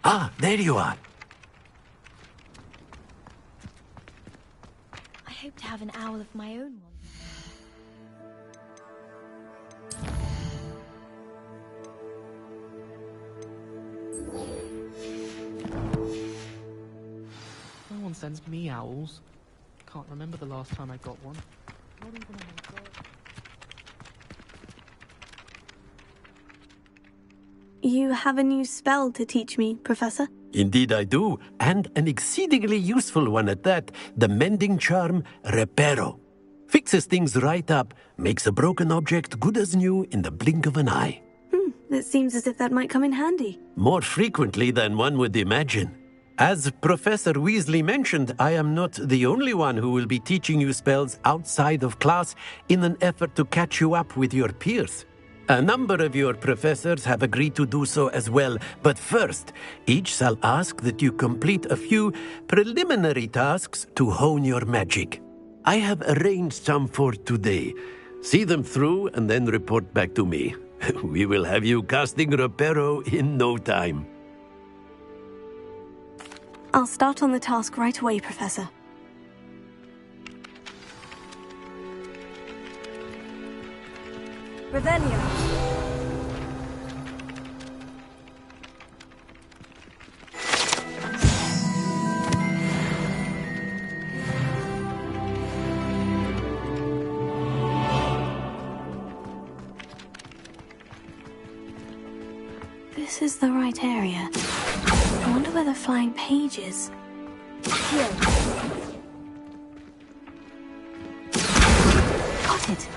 Ah, there you are. I hope to have an owl of my own one. No one sends me owls. Can't remember the last time I got one. Not even on my birthday. You have a new spell to teach me, Professor? Indeed I do, and an exceedingly useful one at that. The mending charm, Reparo. Fixes things right up, makes a broken object good as new in the blink of an eye. It seems as if that might come in handy. More frequently than one would imagine. As Professor Weasley mentioned, I am not the only one who will be teaching you spells outside of class in an effort to catch you up with your peers. A number of your professors have agreed to do so as well, but first, each shall ask that you complete a few preliminary tasks to hone your magic. I have arranged some for today. See them through and then report back to me. We will have you casting Reparo in no time. I'll start on the task right away, Professor. Revelio. This is the right area. I wonder where the flying page is. Here. Got it.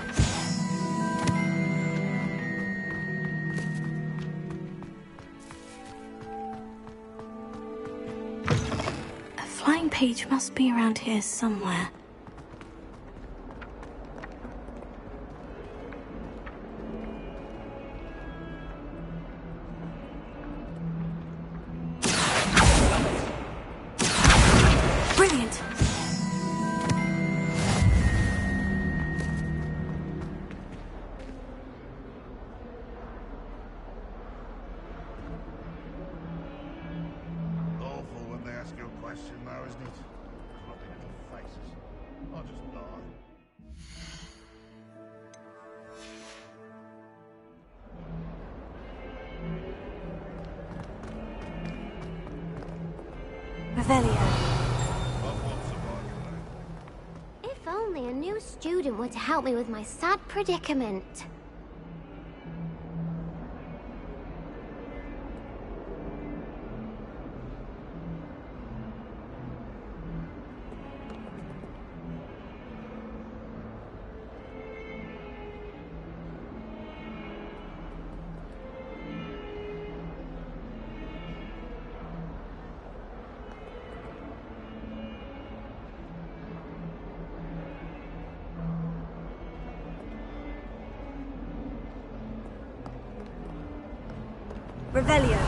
A flying page must be around here somewhere. Brilliant! Awful when they ask you a question now, isn't it? Floppy little faces. I'll just die. Revelio. If only a new student were to help me with my sad predicament. Revelio.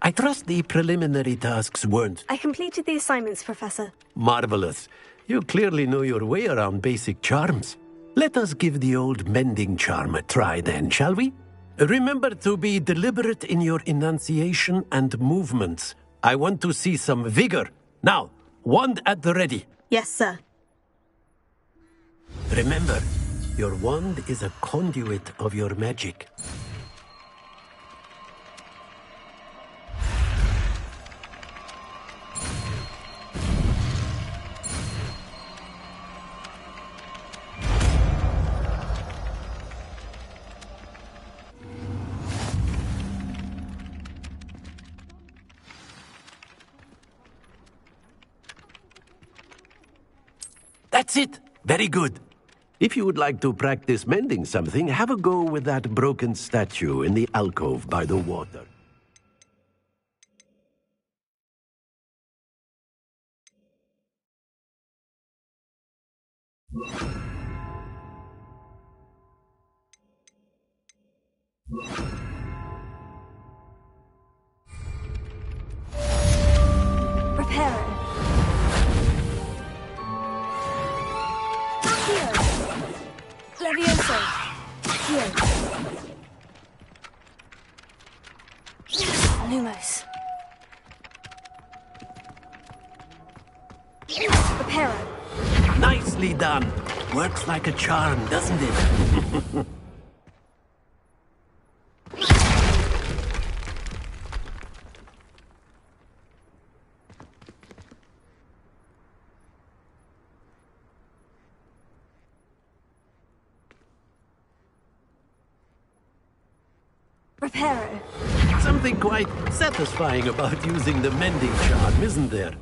I trust the preliminary tasks weren't I completed the assignments, Professor. marvelous. You clearly know your way around basic charms. Let us give the old mending charm a try then, shall we? Remember to be deliberate in your enunciation and movements. I want to see some vigor. Now, wand at the ready. Yes, sir. Remember, your wand is a conduit of your magic. That's it. Very good. If you would like to practice mending something, have a go with that broken statue in the alcove by the water. Reparo. Here. Levioso. Here. Lumos. Reparo. Nicely done. Works like a charm, doesn't it? Reparo. Something quite satisfying about using the mending charm, isn't there?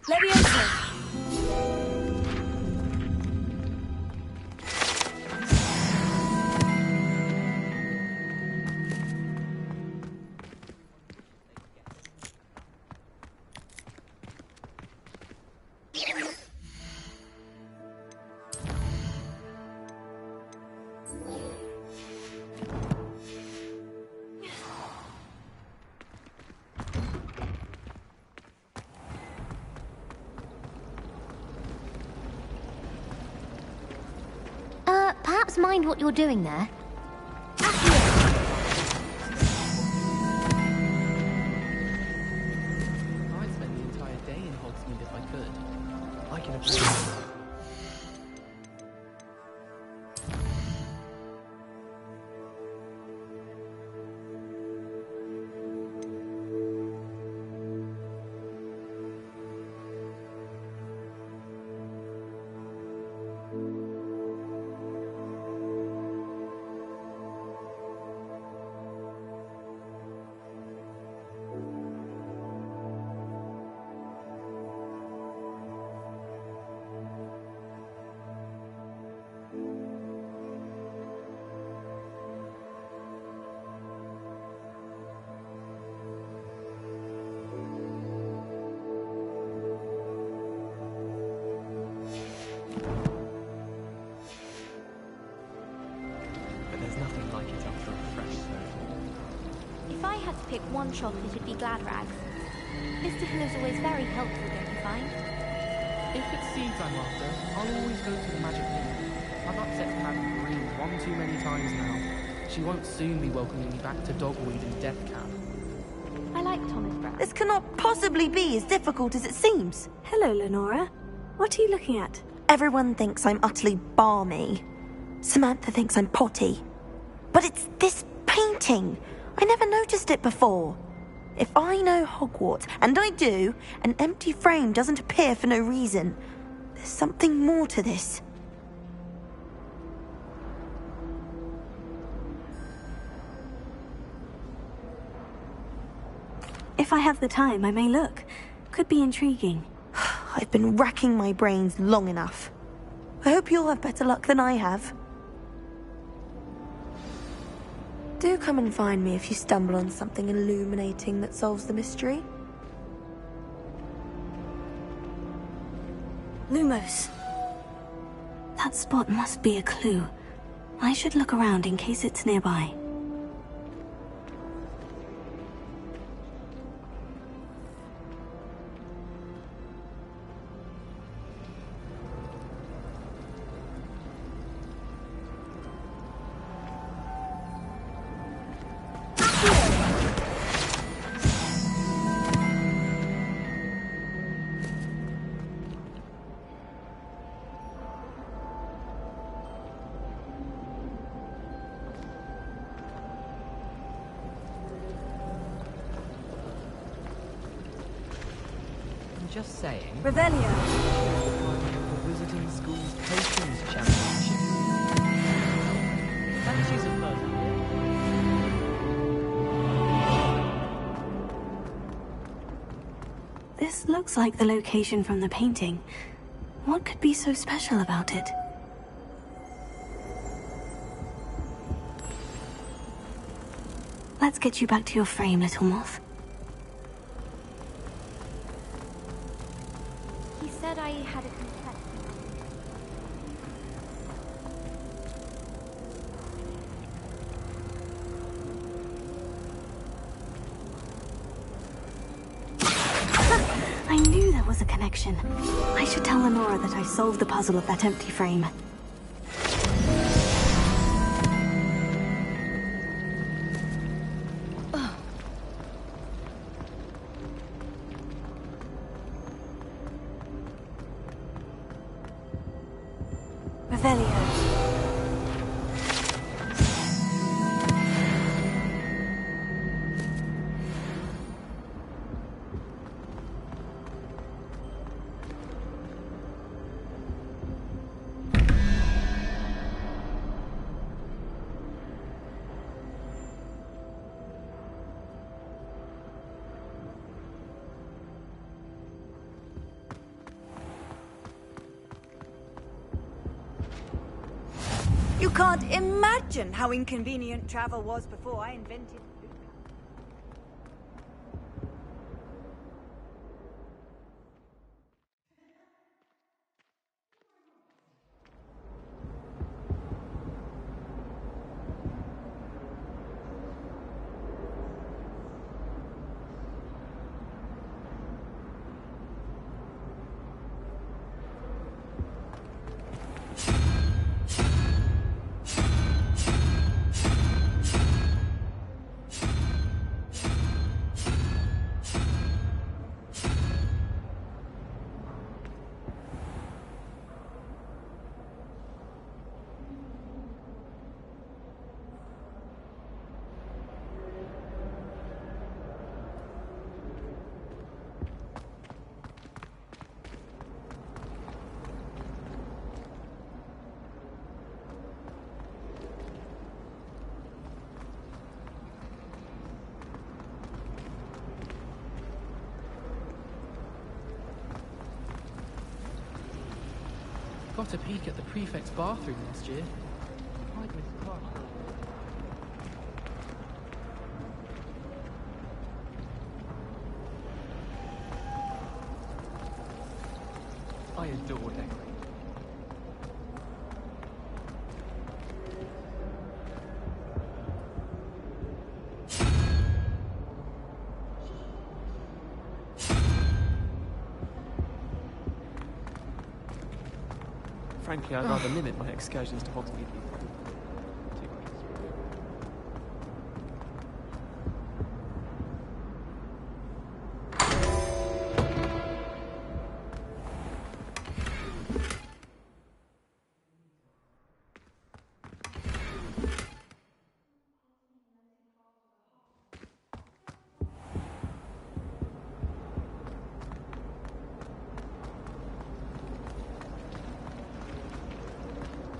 Levioso. Perhaps mind what you're doing there? I'd spend the entire day in Hogsmeade if I could. I can appreciate it. If I had to pick one shop, it'd be Glad Rags. Mr. Hill is always very helpful, don't you find? If it's seeds I'm after, I'll always go to the Magic Inn. I've upset Madame Green one too many times now. She won't soon be welcoming me back to Dogweed and Death Camp. I like Thomas Brown. This cannot possibly be as difficult as it seems. Hello, Lenora. What are you looking at? Everyone thinks I'm utterly balmy. Samantha thinks I'm potty. But it's this painting. I never noticed it before. If I know Hogwarts, and I do, an empty frame doesn't appear for no reason. There's something more to this. If I have the time, I may look. Could be intriguing. I've been racking my brains long enough. I hope you'll have better luck than I have. Do come and find me if you stumble on something illuminating that solves the mystery. Lumos. That spot must be a clue. I should look around in case it's nearby. Just saying. Revelio. The Wizarding School's Potions Championship. Fancies of fun. This looks like the location from the painting. What could be so special about it? let's get you back to your frame, little moth. He said I had a confession. I knew there was a connection. I should tell Lenora that I solved the puzzle of that empty frame. Revelio. You can't imagine how inconvenient travel was before I invented... Got a peek at the prefect's bathroom last year. Quite with class. I adore decorating. Frankly, I'd rather limit my excursions to Hogsmeade.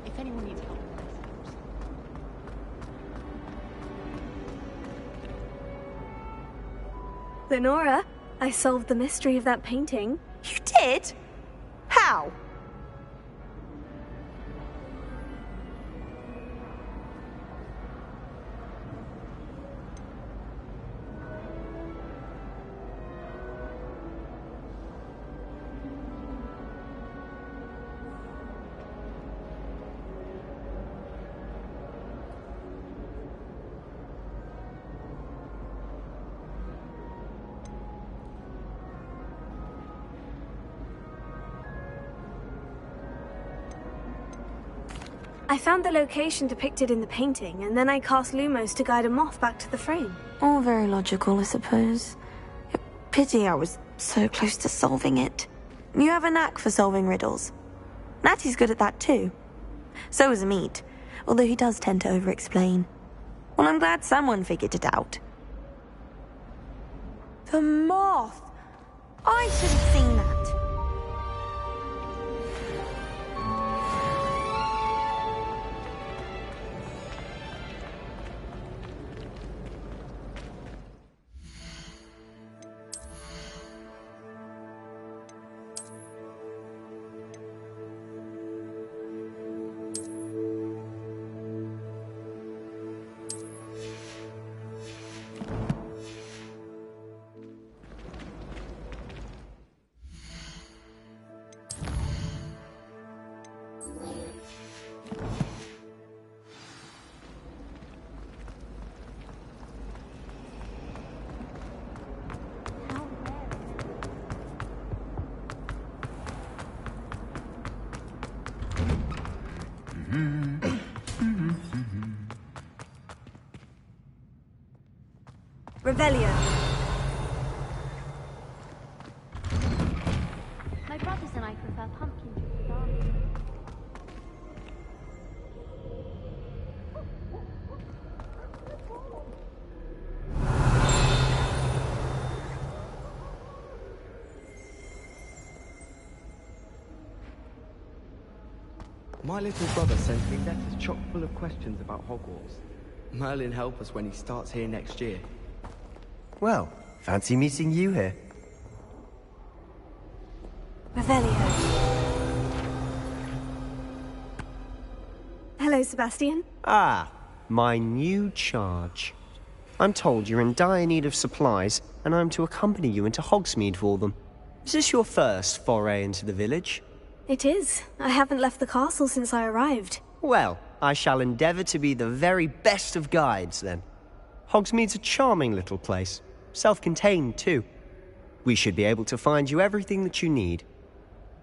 If anyone needs help with this, Lenora, I solved the mystery of that painting. You did? How? I found the location depicted in the painting, and then I cast Lumos to guide a moth back to the frame. All very logical, I suppose. Pity I was so close to solving it. You have a knack for solving riddles. Natty's good at that too. So is Amit, although he does tend to over-explain. Well, I'm glad someone figured it out. The moth! I should have seen that. Revelio. My brothers and I prefer pumpkin to cigar. My little brother sends me letters chock full of questions about Hogwarts. Merlin help us when he starts here next year. Well, fancy meeting you here. Revelio. Hello, Sebastian. Ah, my new charge. I'm told you're in dire need of supplies, and I'm to accompany you into Hogsmeade for them. Is this your first foray into the village? It is. I haven't left the castle since I arrived. Well, I shall endeavour to be the very best of guides, then. Hogsmeade's a charming little place. Self-contained, too. We should be able to find you everything that you need.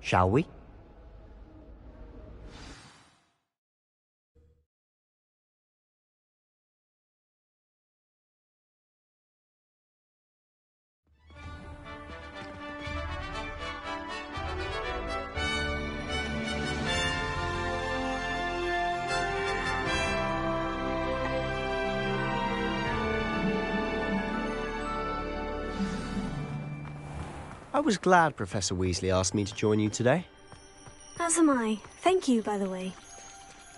Shall we? I was glad Professor Weasley asked me to join you today. As am I. Thank you, by the way.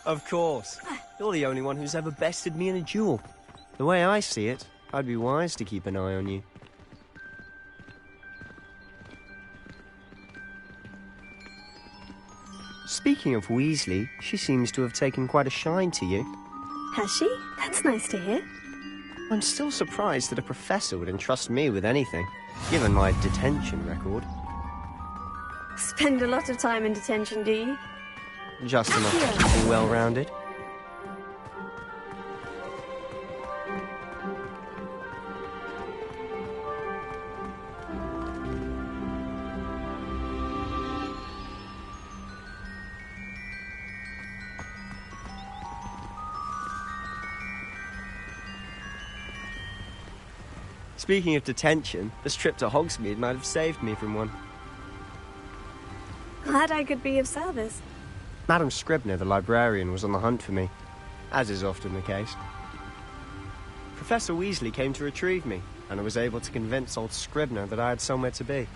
Of course. You're the only one who's ever bested me in a duel. The way I see it, I'd be wise to keep an eye on you. Speaking of Weasley, she seems to have taken quite a shine to you. Has she? That's nice to hear. I'm still surprised that a professor would entrust me with anything, given my detention record. Spend a lot of time in detention, do you? Just enough to keep me well-rounded. Speaking of detention, this trip to Hogsmeade might have saved me from one. Glad I could be of service. Madam Scribner, the librarian, was on the hunt for me, as is often the case. Professor Weasley came to retrieve me, and I was able to convince old Scribner that I had somewhere to be.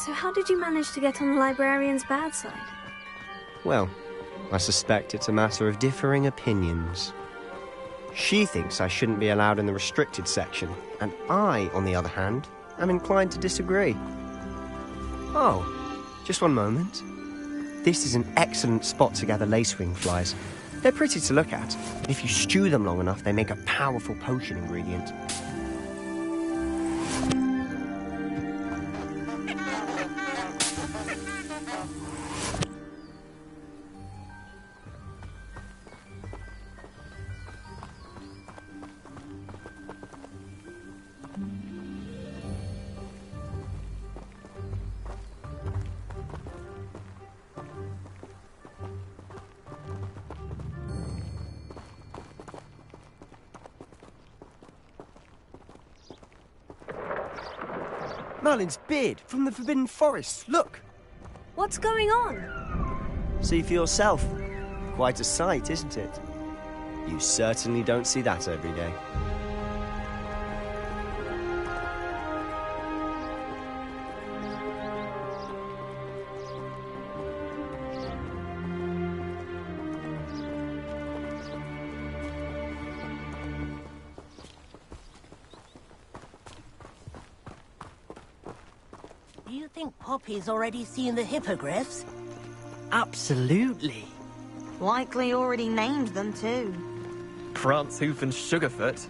So how did you manage to get on the librarian's bad side? Well, I suspect it's a matter of differing opinions. She thinks I shouldn't be allowed in the restricted section, and I, on the other hand, am inclined to disagree. Oh, just one moment. This is an excellent spot to gather lacewing flies. They're pretty to look at, but if you stew them long enough, they make a powerful potion ingredient. Merlin's beard from the Forbidden Forest, look! What's going on? See for yourself. Quite a sight, isn't it? You certainly don't see that every day. Do you think Poppy's already seen the hippogriffs? Absolutely. Likely already named them too. Prance, Hoof and Sugarfoot.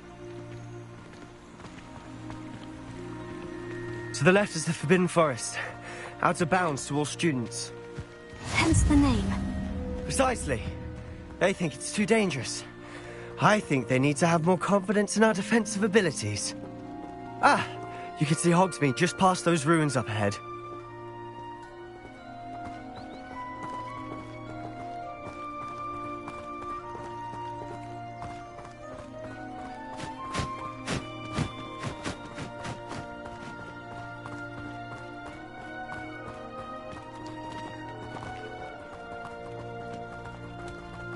To the left is the Forbidden Forest. Out of bounds to all students. Hence the name. Precisely. They think it's too dangerous. I think they need to have more confidence in our defensive abilities. Ah, you can see Hogsmeade just past those ruins up ahead.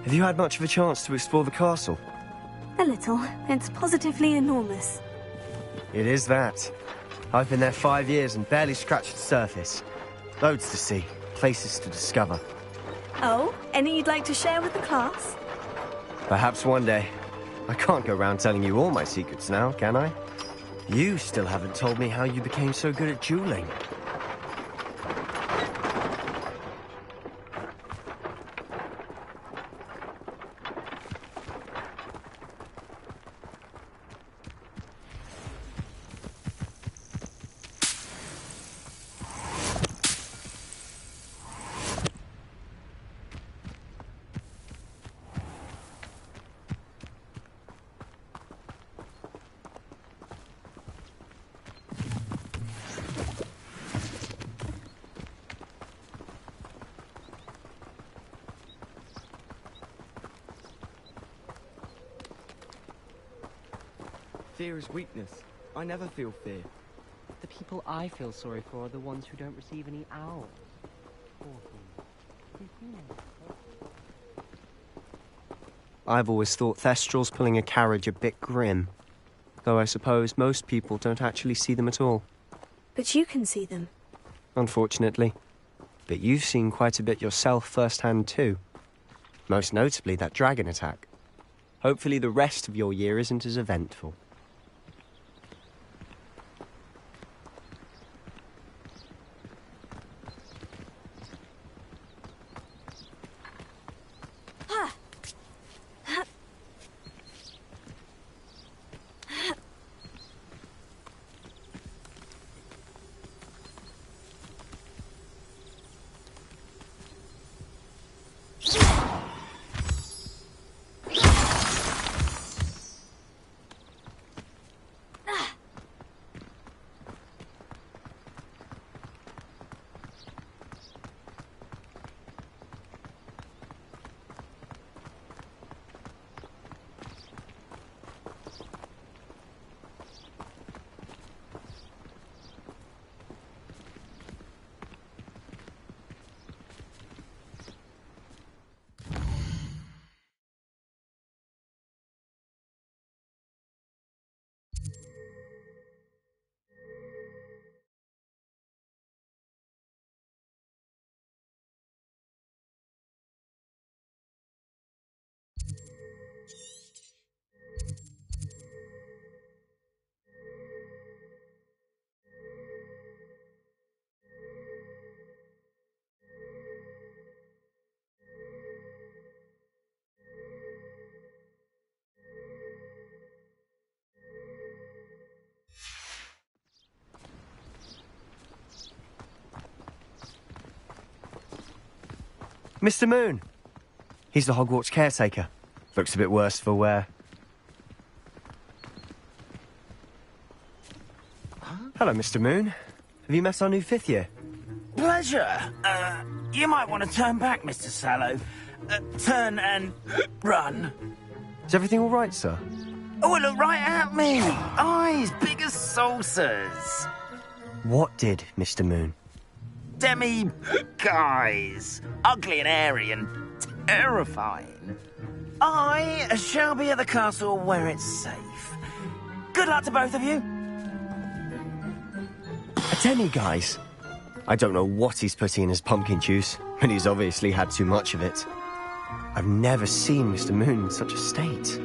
Have you had much of a chance to explore the castle? A little. It's positively enormous. It is that. I've been there 5 years and barely scratched the surface. Loads to see, places to discover. Oh, any you'd like to share with the class? Perhaps one day. I can't go around telling you all my secrets now, can I? You still haven't told me how you became so good at dueling. Fear is weakness. I never feel fear. The people I feel sorry for are the ones who don't receive any owls. I've always thought Thestrals pulling a carriage a bit grim. Though I suppose most people don't actually see them at all. But you can see them. Unfortunately. But you've seen quite a bit yourself firsthand too. Most notably that dragon attack. Hopefully the rest of your year isn't as eventful. Mr. Moon! He's the Hogwarts caretaker. Looks a bit worse for wear. Hello, Mr. Moon. Have you met our new 5th year? Pleasure. You might want to turn back, Mr. Sallow. Turn and run. Is everything all right, sir? Oh, look right at me. Eyes big as saucers. What did, Mr. Moon? Demi-guys. Ugly and hairy and terrifying. I shall be at the castle where it's safe. Good luck to both of you. A demi-guise? I don't know what he's putting in his pumpkin juice, but he's obviously had too much of it. I've never seen Mr. Moon in such a state.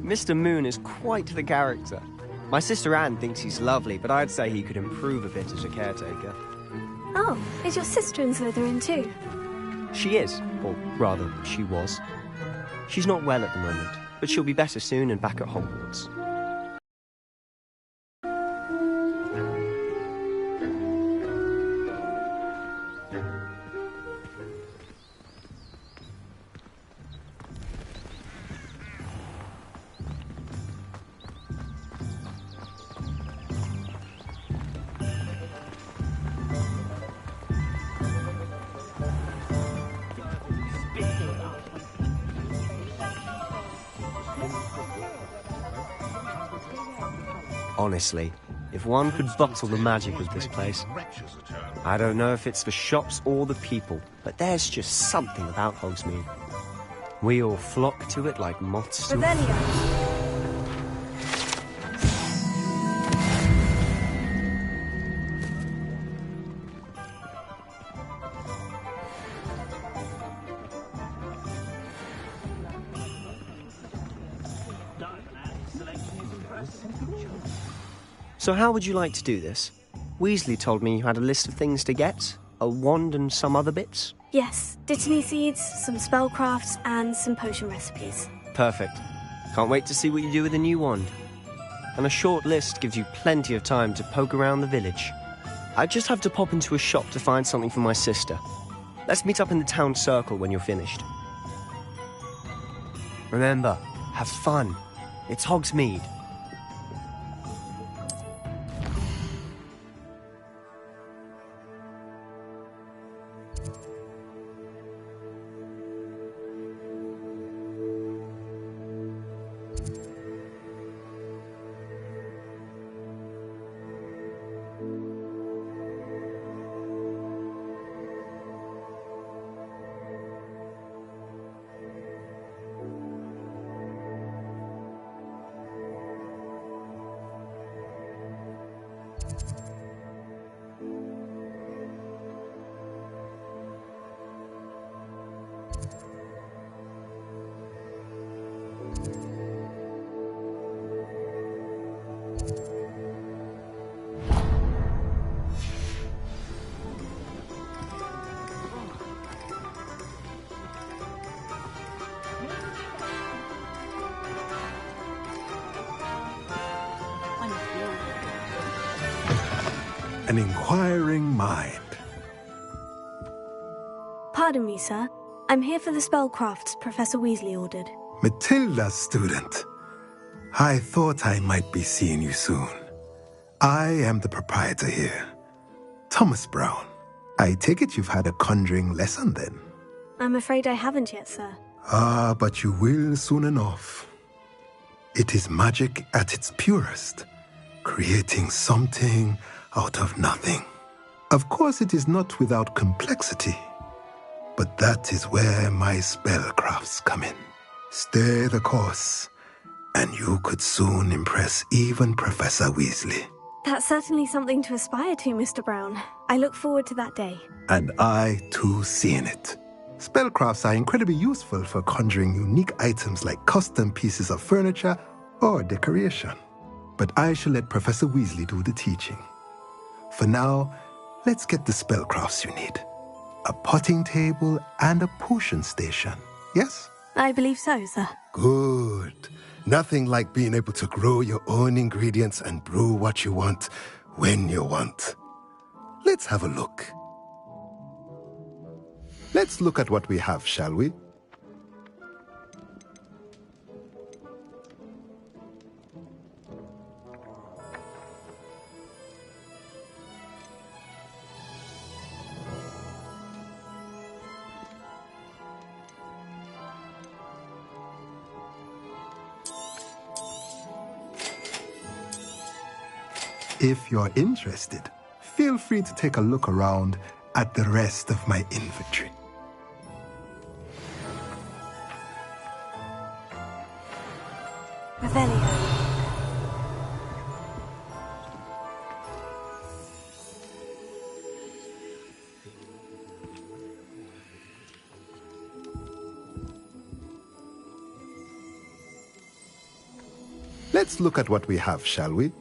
Mr. Moon is quite the character. My sister Anne thinks he's lovely, but I'd say he could improve a bit as a caretaker. Oh, is your sister in Slytherin too? She is, or rather, she was. She's not well at the moment, but she'll be better soon and back at Hogwarts. Honestly, if one could bottle the magic of this place, I don't know if it's the shops or the people, but there's just something about Hogsmeade. We all flock to it like moths to... So how would you like to do this? Weasley told me you had a list of things to get. A wand and some other bits. Yes, Dittany seeds, some spellcrafts, and some potion recipes. Perfect. Can't wait to see what you do with the new wand. And a short list gives you plenty of time to poke around the village. I just have to pop into a shop to find something for my sister. Let's meet up in the town circle when you're finished. Remember, have fun. It's Hogsmeade. An inquiring mind. Pardon me, sir. I'm here for the spellcrafts Professor Weasley ordered. Matilda, student. I thought I might be seeing you soon. I am the proprietor here, Thomas Brown. I take it you've had a conjuring lesson then? I'm afraid I haven't yet, sir. Ah, but you will soon enough. It is magic at its purest, creating something out of nothing. Of course, it is not without complexity, but that is where my spellcrafts come in. Stay the course, and you could soon impress even Professor Weasley. That's certainly something to aspire to, Mr. Brown. I look forward to that day. And I, too, seeing it. Spellcrafts are incredibly useful for conjuring unique items like custom pieces of furniture or decoration. But I shall let Professor Weasley do the teaching. For now, let's get the spellcrafts you need. A potting table and a potion station, yes? I believe so, sir. Good. Nothing like being able to grow your own ingredients and brew what you want when you want. Let's have a look. Let's look at what we have, shall we? If you're interested, feel free to take a look around at the rest of my inventory. Revelio. Let's look at what we have, shall we?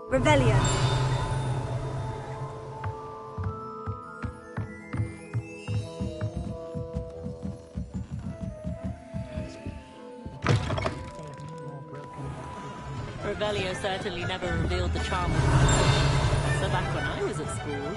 Revelio. Revelio certainly never revealed the charm. So back when I was at school.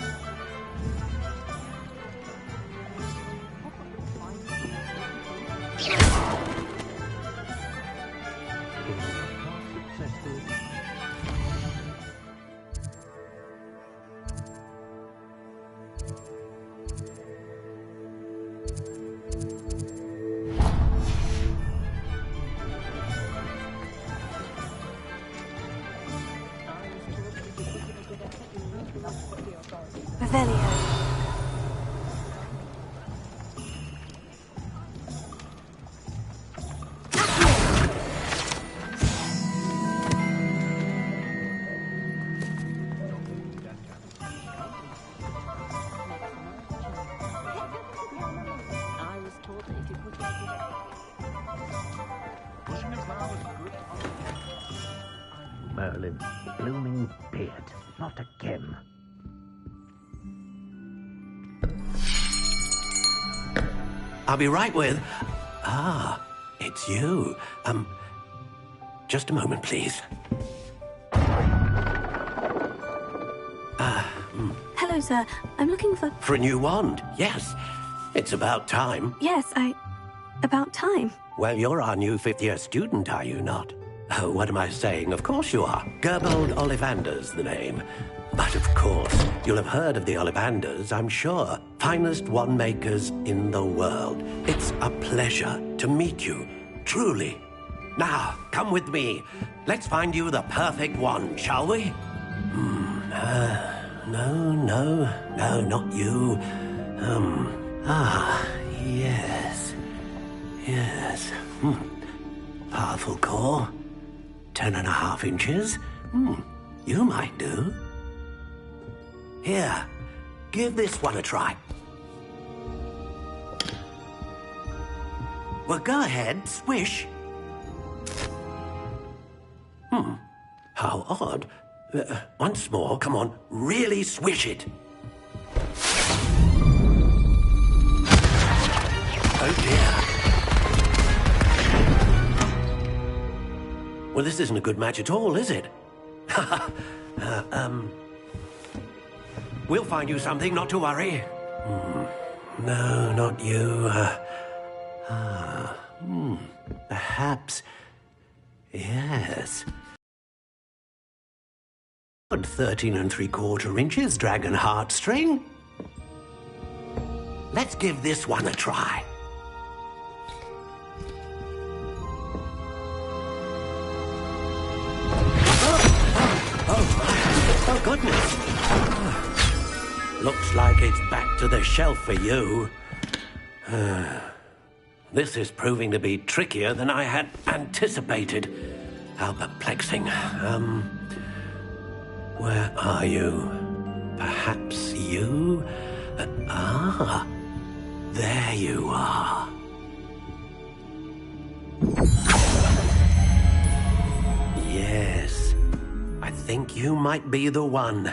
Merlin, blooming beard, not again. I'll be right with... Ah, it's you. Just a moment, please. Hello, sir. I'm looking for... For a new wand, yes. It's about time. Yes, about time. Well, you're our new fifth-year student, are you not? Oh, what am I saying? Of course you are. Gerbold Ollivander's the name. But of course, you'll have heard of the Ollivanders, I'm sure. Finest wand makers in the world. It's a pleasure to meet you, truly. Now, come with me. Let's find you the perfect wand, shall we? No, not you. Yes. Powerful core. 10.5 inches. You might do. Here, give this one a try. Well, go ahead, swish. How odd. Once more, come on, really swish it. Oh dear. Well, this isn't a good match at all, is it? We'll find you something, not to worry. No, not you. Perhaps. Yes. 13 3/4 inches dragon heartstring. Let's give this one a try. Oh, goodness. Looks like it's back to the shelf for you. This is proving to be trickier than I had anticipated. How perplexing. Where are you? Perhaps you? There you are. think you might be the one.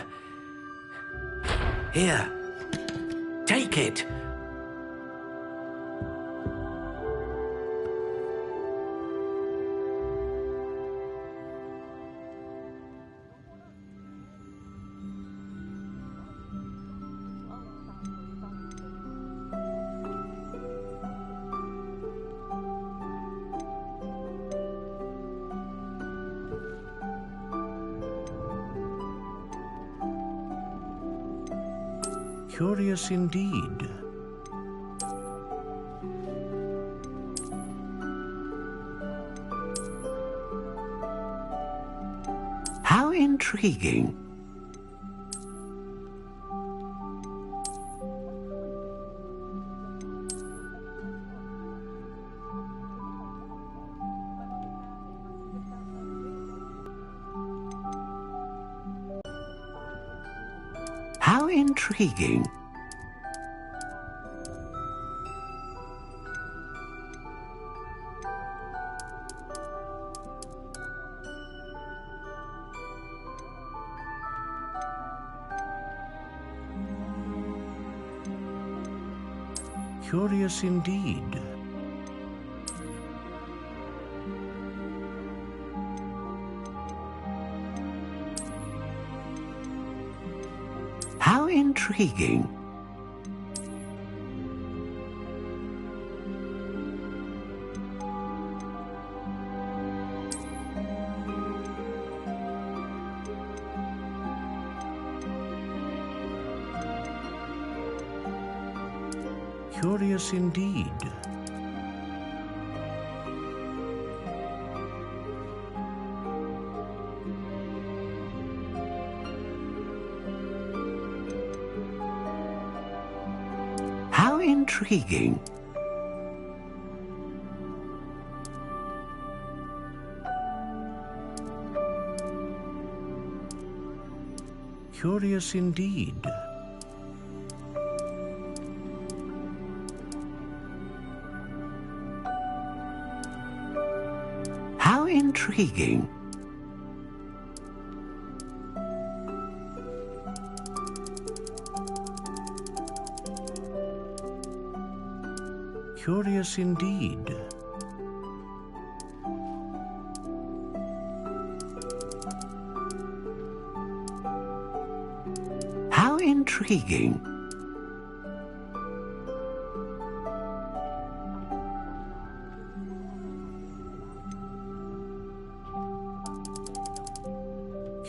Here, take it. Curious indeed. How intriguing. How intriguing. Curious indeed. How intriguing. Curious indeed. How intriguing. Curious indeed. How intriguing. Curious indeed. How intriguing.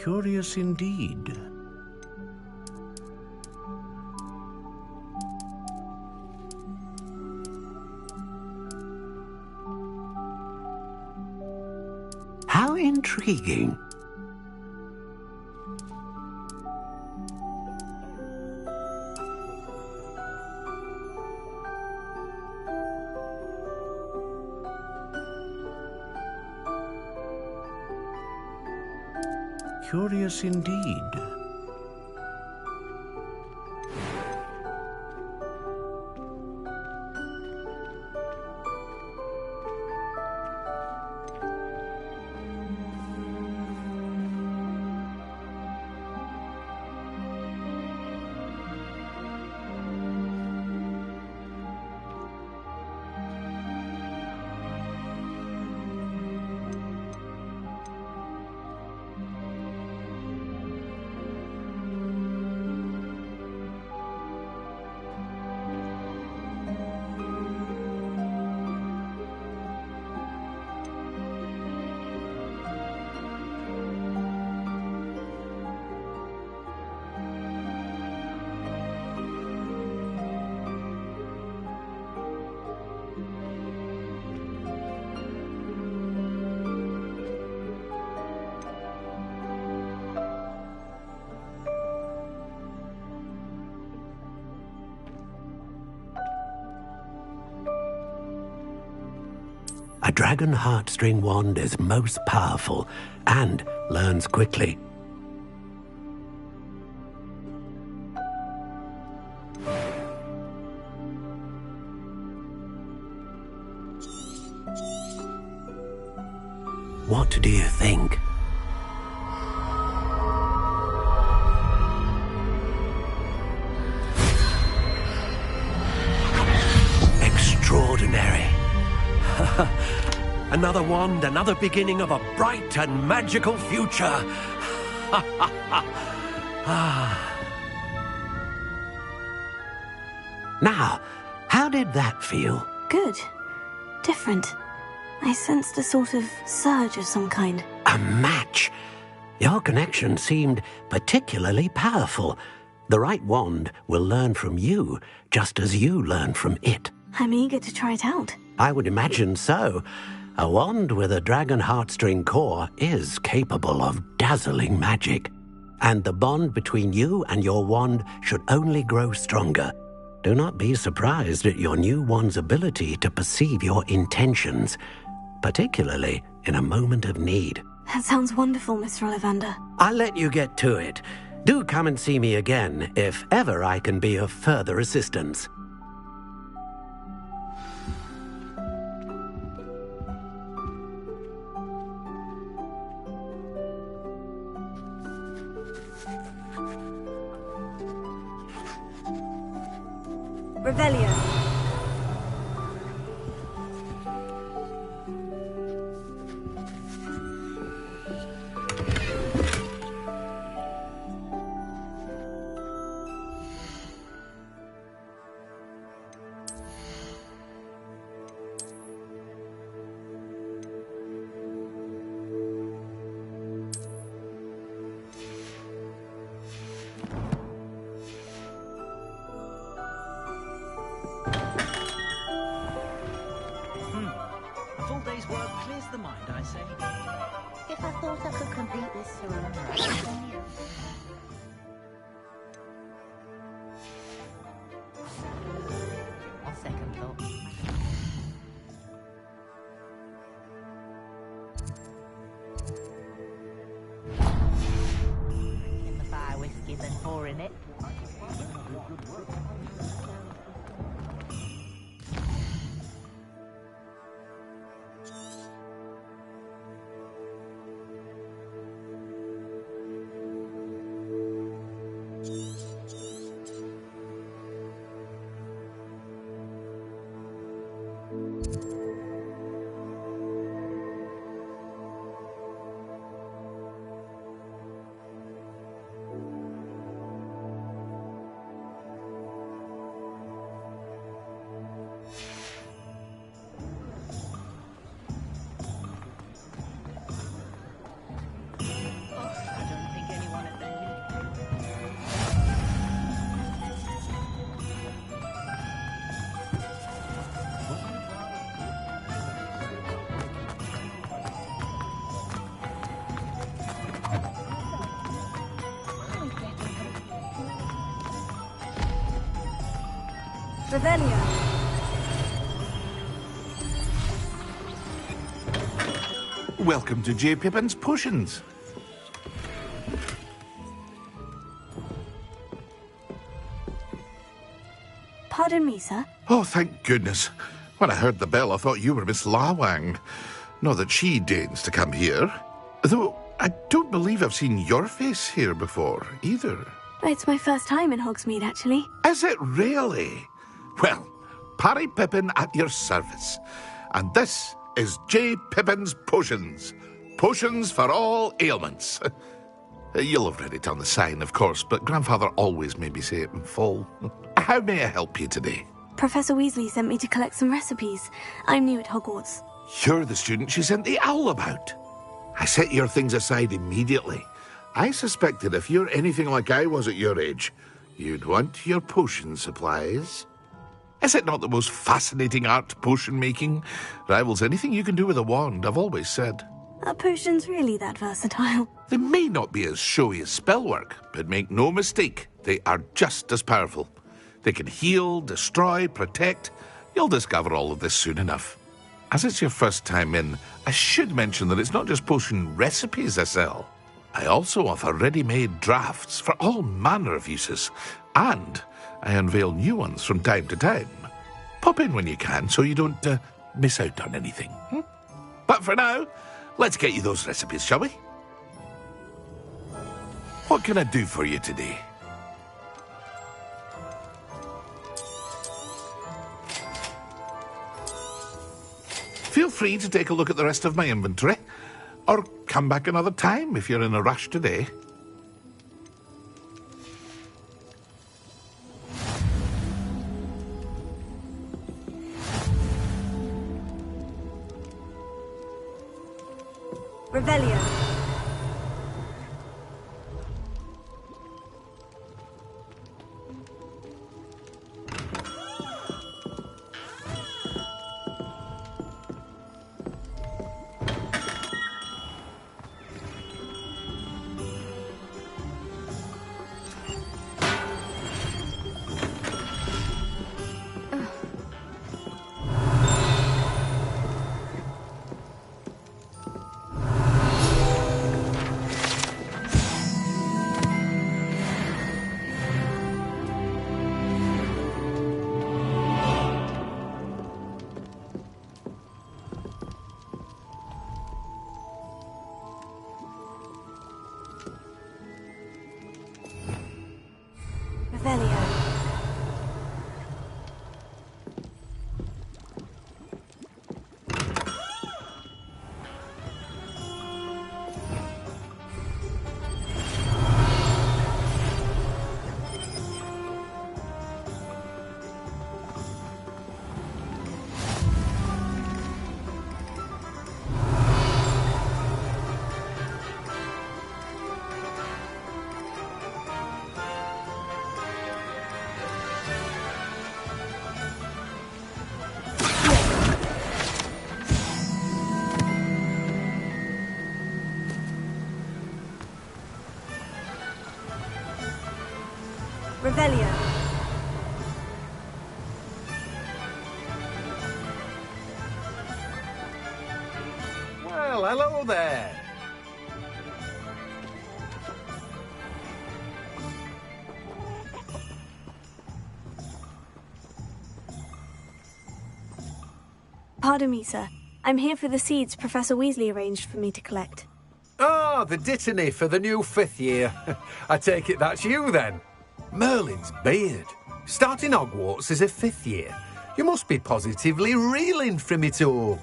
Curious indeed. How intriguing. Curious indeed. A dragon heartstring wand is most powerful and learns quickly. What do you think? another wand, another beginning of a bright and magical future. Now, how did that feel? Good. Different. I sensed a sort of surge of some kind. A match. Your connection seemed particularly powerful. The right wand will learn from you, just as you learn from it. I'm eager to try it out. I would imagine so. A wand with a dragon heartstring core is capable of dazzling magic. And the bond between you and your wand should only grow stronger. Do not be surprised at your new wand's ability to perceive your intentions, particularly in a moment of need. That sounds wonderful, Mr. Ollivander. I'll let you get to it. Do come and see me again if ever I can be of further assistance. Revelio. If I thought I could complete this sooner. On second thought. In the fire whiskey, then pouring it. Revelio. Welcome to J. Pippin's Potions. Pardon me, sir. Oh, thank goodness. When I heard the bell, I thought you were Miss Lawang. Not that she deigns to come here. Though I don't believe I've seen your face here before, either. It's my first time in Hogsmeade, actually. Is it really? Well, Parry Pippin at your service. And this is J. Pippin's Potions. Potions for all ailments. You'll have read it on the sign, of course, but Grandfather always made me say it in full. How may I help you today? Professor Weasley sent me to collect some recipes. I'm new at Hogwarts. You're the student she sent the owl about. I set your things aside immediately. I suspected if you're anything like I was at your age, you'd want your potion supplies. Is it not the most fascinating art, potion making? Rivals anything you can do with a wand, I've always said. Are potions really that versatile? They may not be as showy as spellwork, but make no mistake, they are just as powerful. They can heal, destroy, protect. You'll discover all of this soon enough. As it's your first time in, I should mention that it's not just potion recipes I sell. I also offer ready-made drafts for all manner of uses, and I unveil new ones from time to time. Pop in when you can so you don't miss out on anything. But for now, let's get you those recipes, shall we? What can I do for you today? Feel free to take a look at the rest of my inventory. Or come back another time if you're in a rush today. Revelio. Revelio. Well, hello there. Pardon me, sir. I'm here for the seeds Professor Weasley arranged for me to collect. Ah, the dittany for the new 5th year. I take it that's you, then. Merlin's beard. Starting Hogwarts as a 5th year. You must be positively reeling from it all.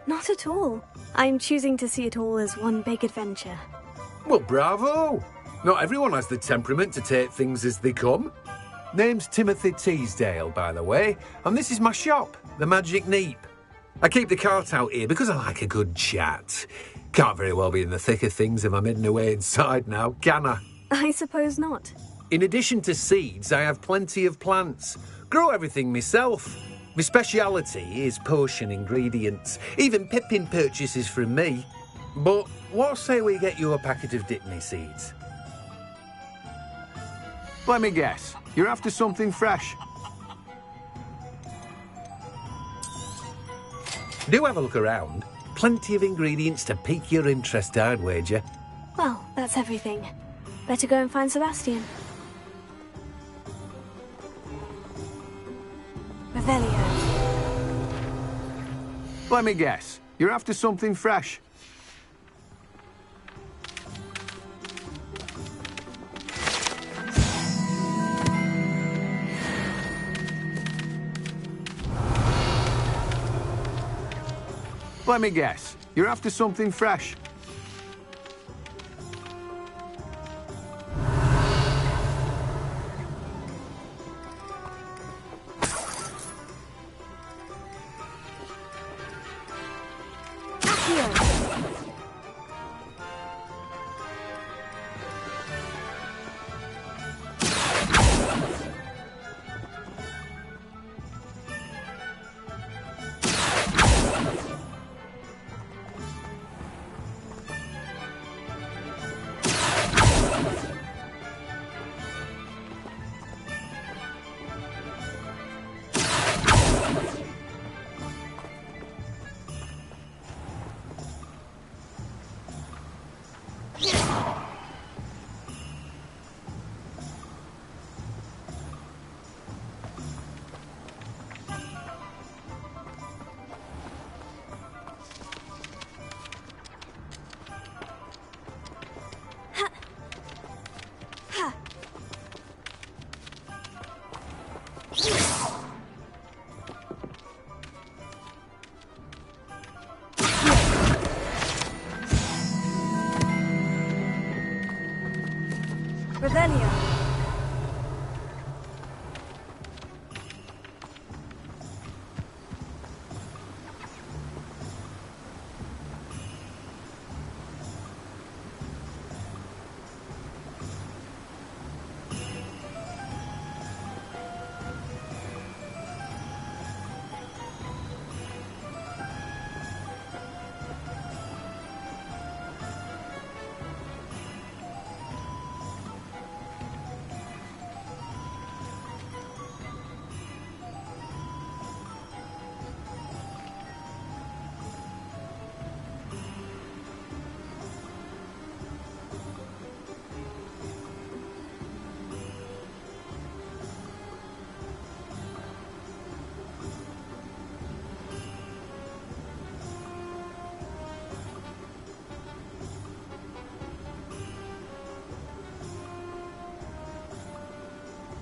Not at all. I'm choosing to see it all as one big adventure. Well, bravo. Not everyone has the temperament to take things as they come. Name's Timothy Teasdale, by the way, and this is my shop, the Magic Neep. I keep the cart out here because I like a good chat. Can't very well be in the thick of things if I'm hidden away inside now, can I? I suppose not. In addition to seeds, I have plenty of plants. Grow everything myself. My speciality is potion ingredients. Even Pippin purchases from me. But what say we get you a packet of Dittany seeds? Let me guess. You're after something fresh. Do have a look around. Plenty of ingredients to pique your interest, I'd wager. Well, that's everything. Better go and find Sebastian. Revelio. Let me guess. You're after something fresh. Let me guess. You're after something fresh.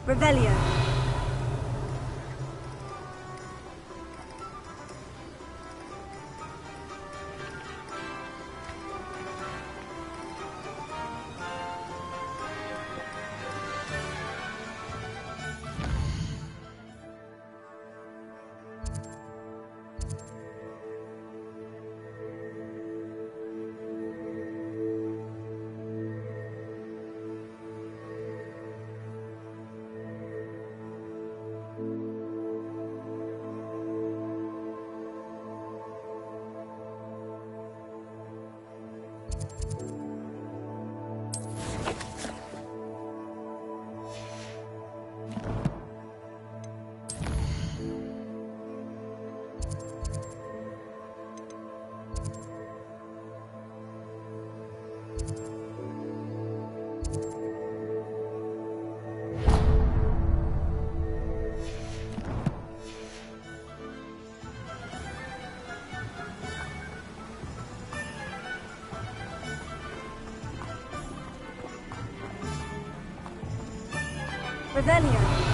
Revelio. Revelio.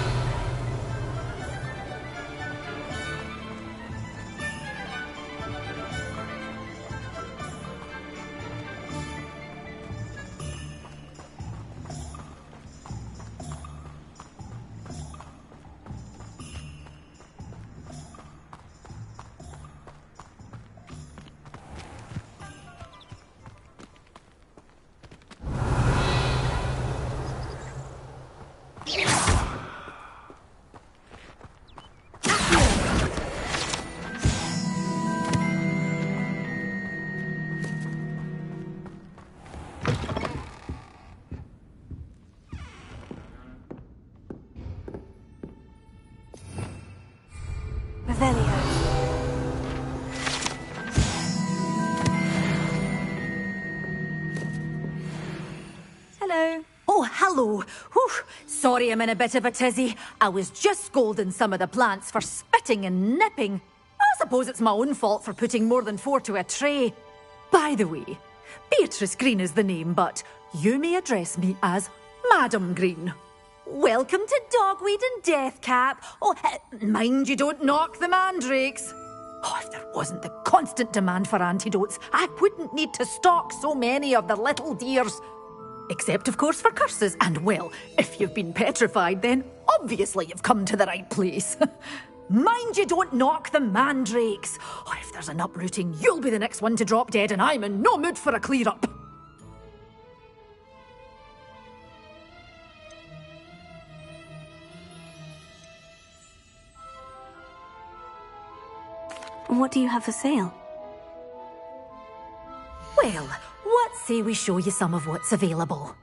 Hello. Oh, hello. Whew. Sorry I'm in a bit of a tizzy. I was just scolding some of the plants for spitting and nipping. I suppose it's my own fault for putting more than 4 to a tray. By the way, Beatrice Green is the name, but you may address me as Madam Green. Welcome to Dogweed and Deathcap. Oh, mind you don't knock the mandrakes. Oh, if there wasn't the constant demand for antidotes, I wouldn't need to stock so many of the little dears. Except, of course, for curses. And, well, if you've been petrified, then obviously you've come to the right place. Mind you don't knock the mandrakes. Oh, if there's an uprooting, you'll be the next one to drop dead, and I'm in no mood for a clear-up. What do you have for sale? Well, what say we show you some of what's available?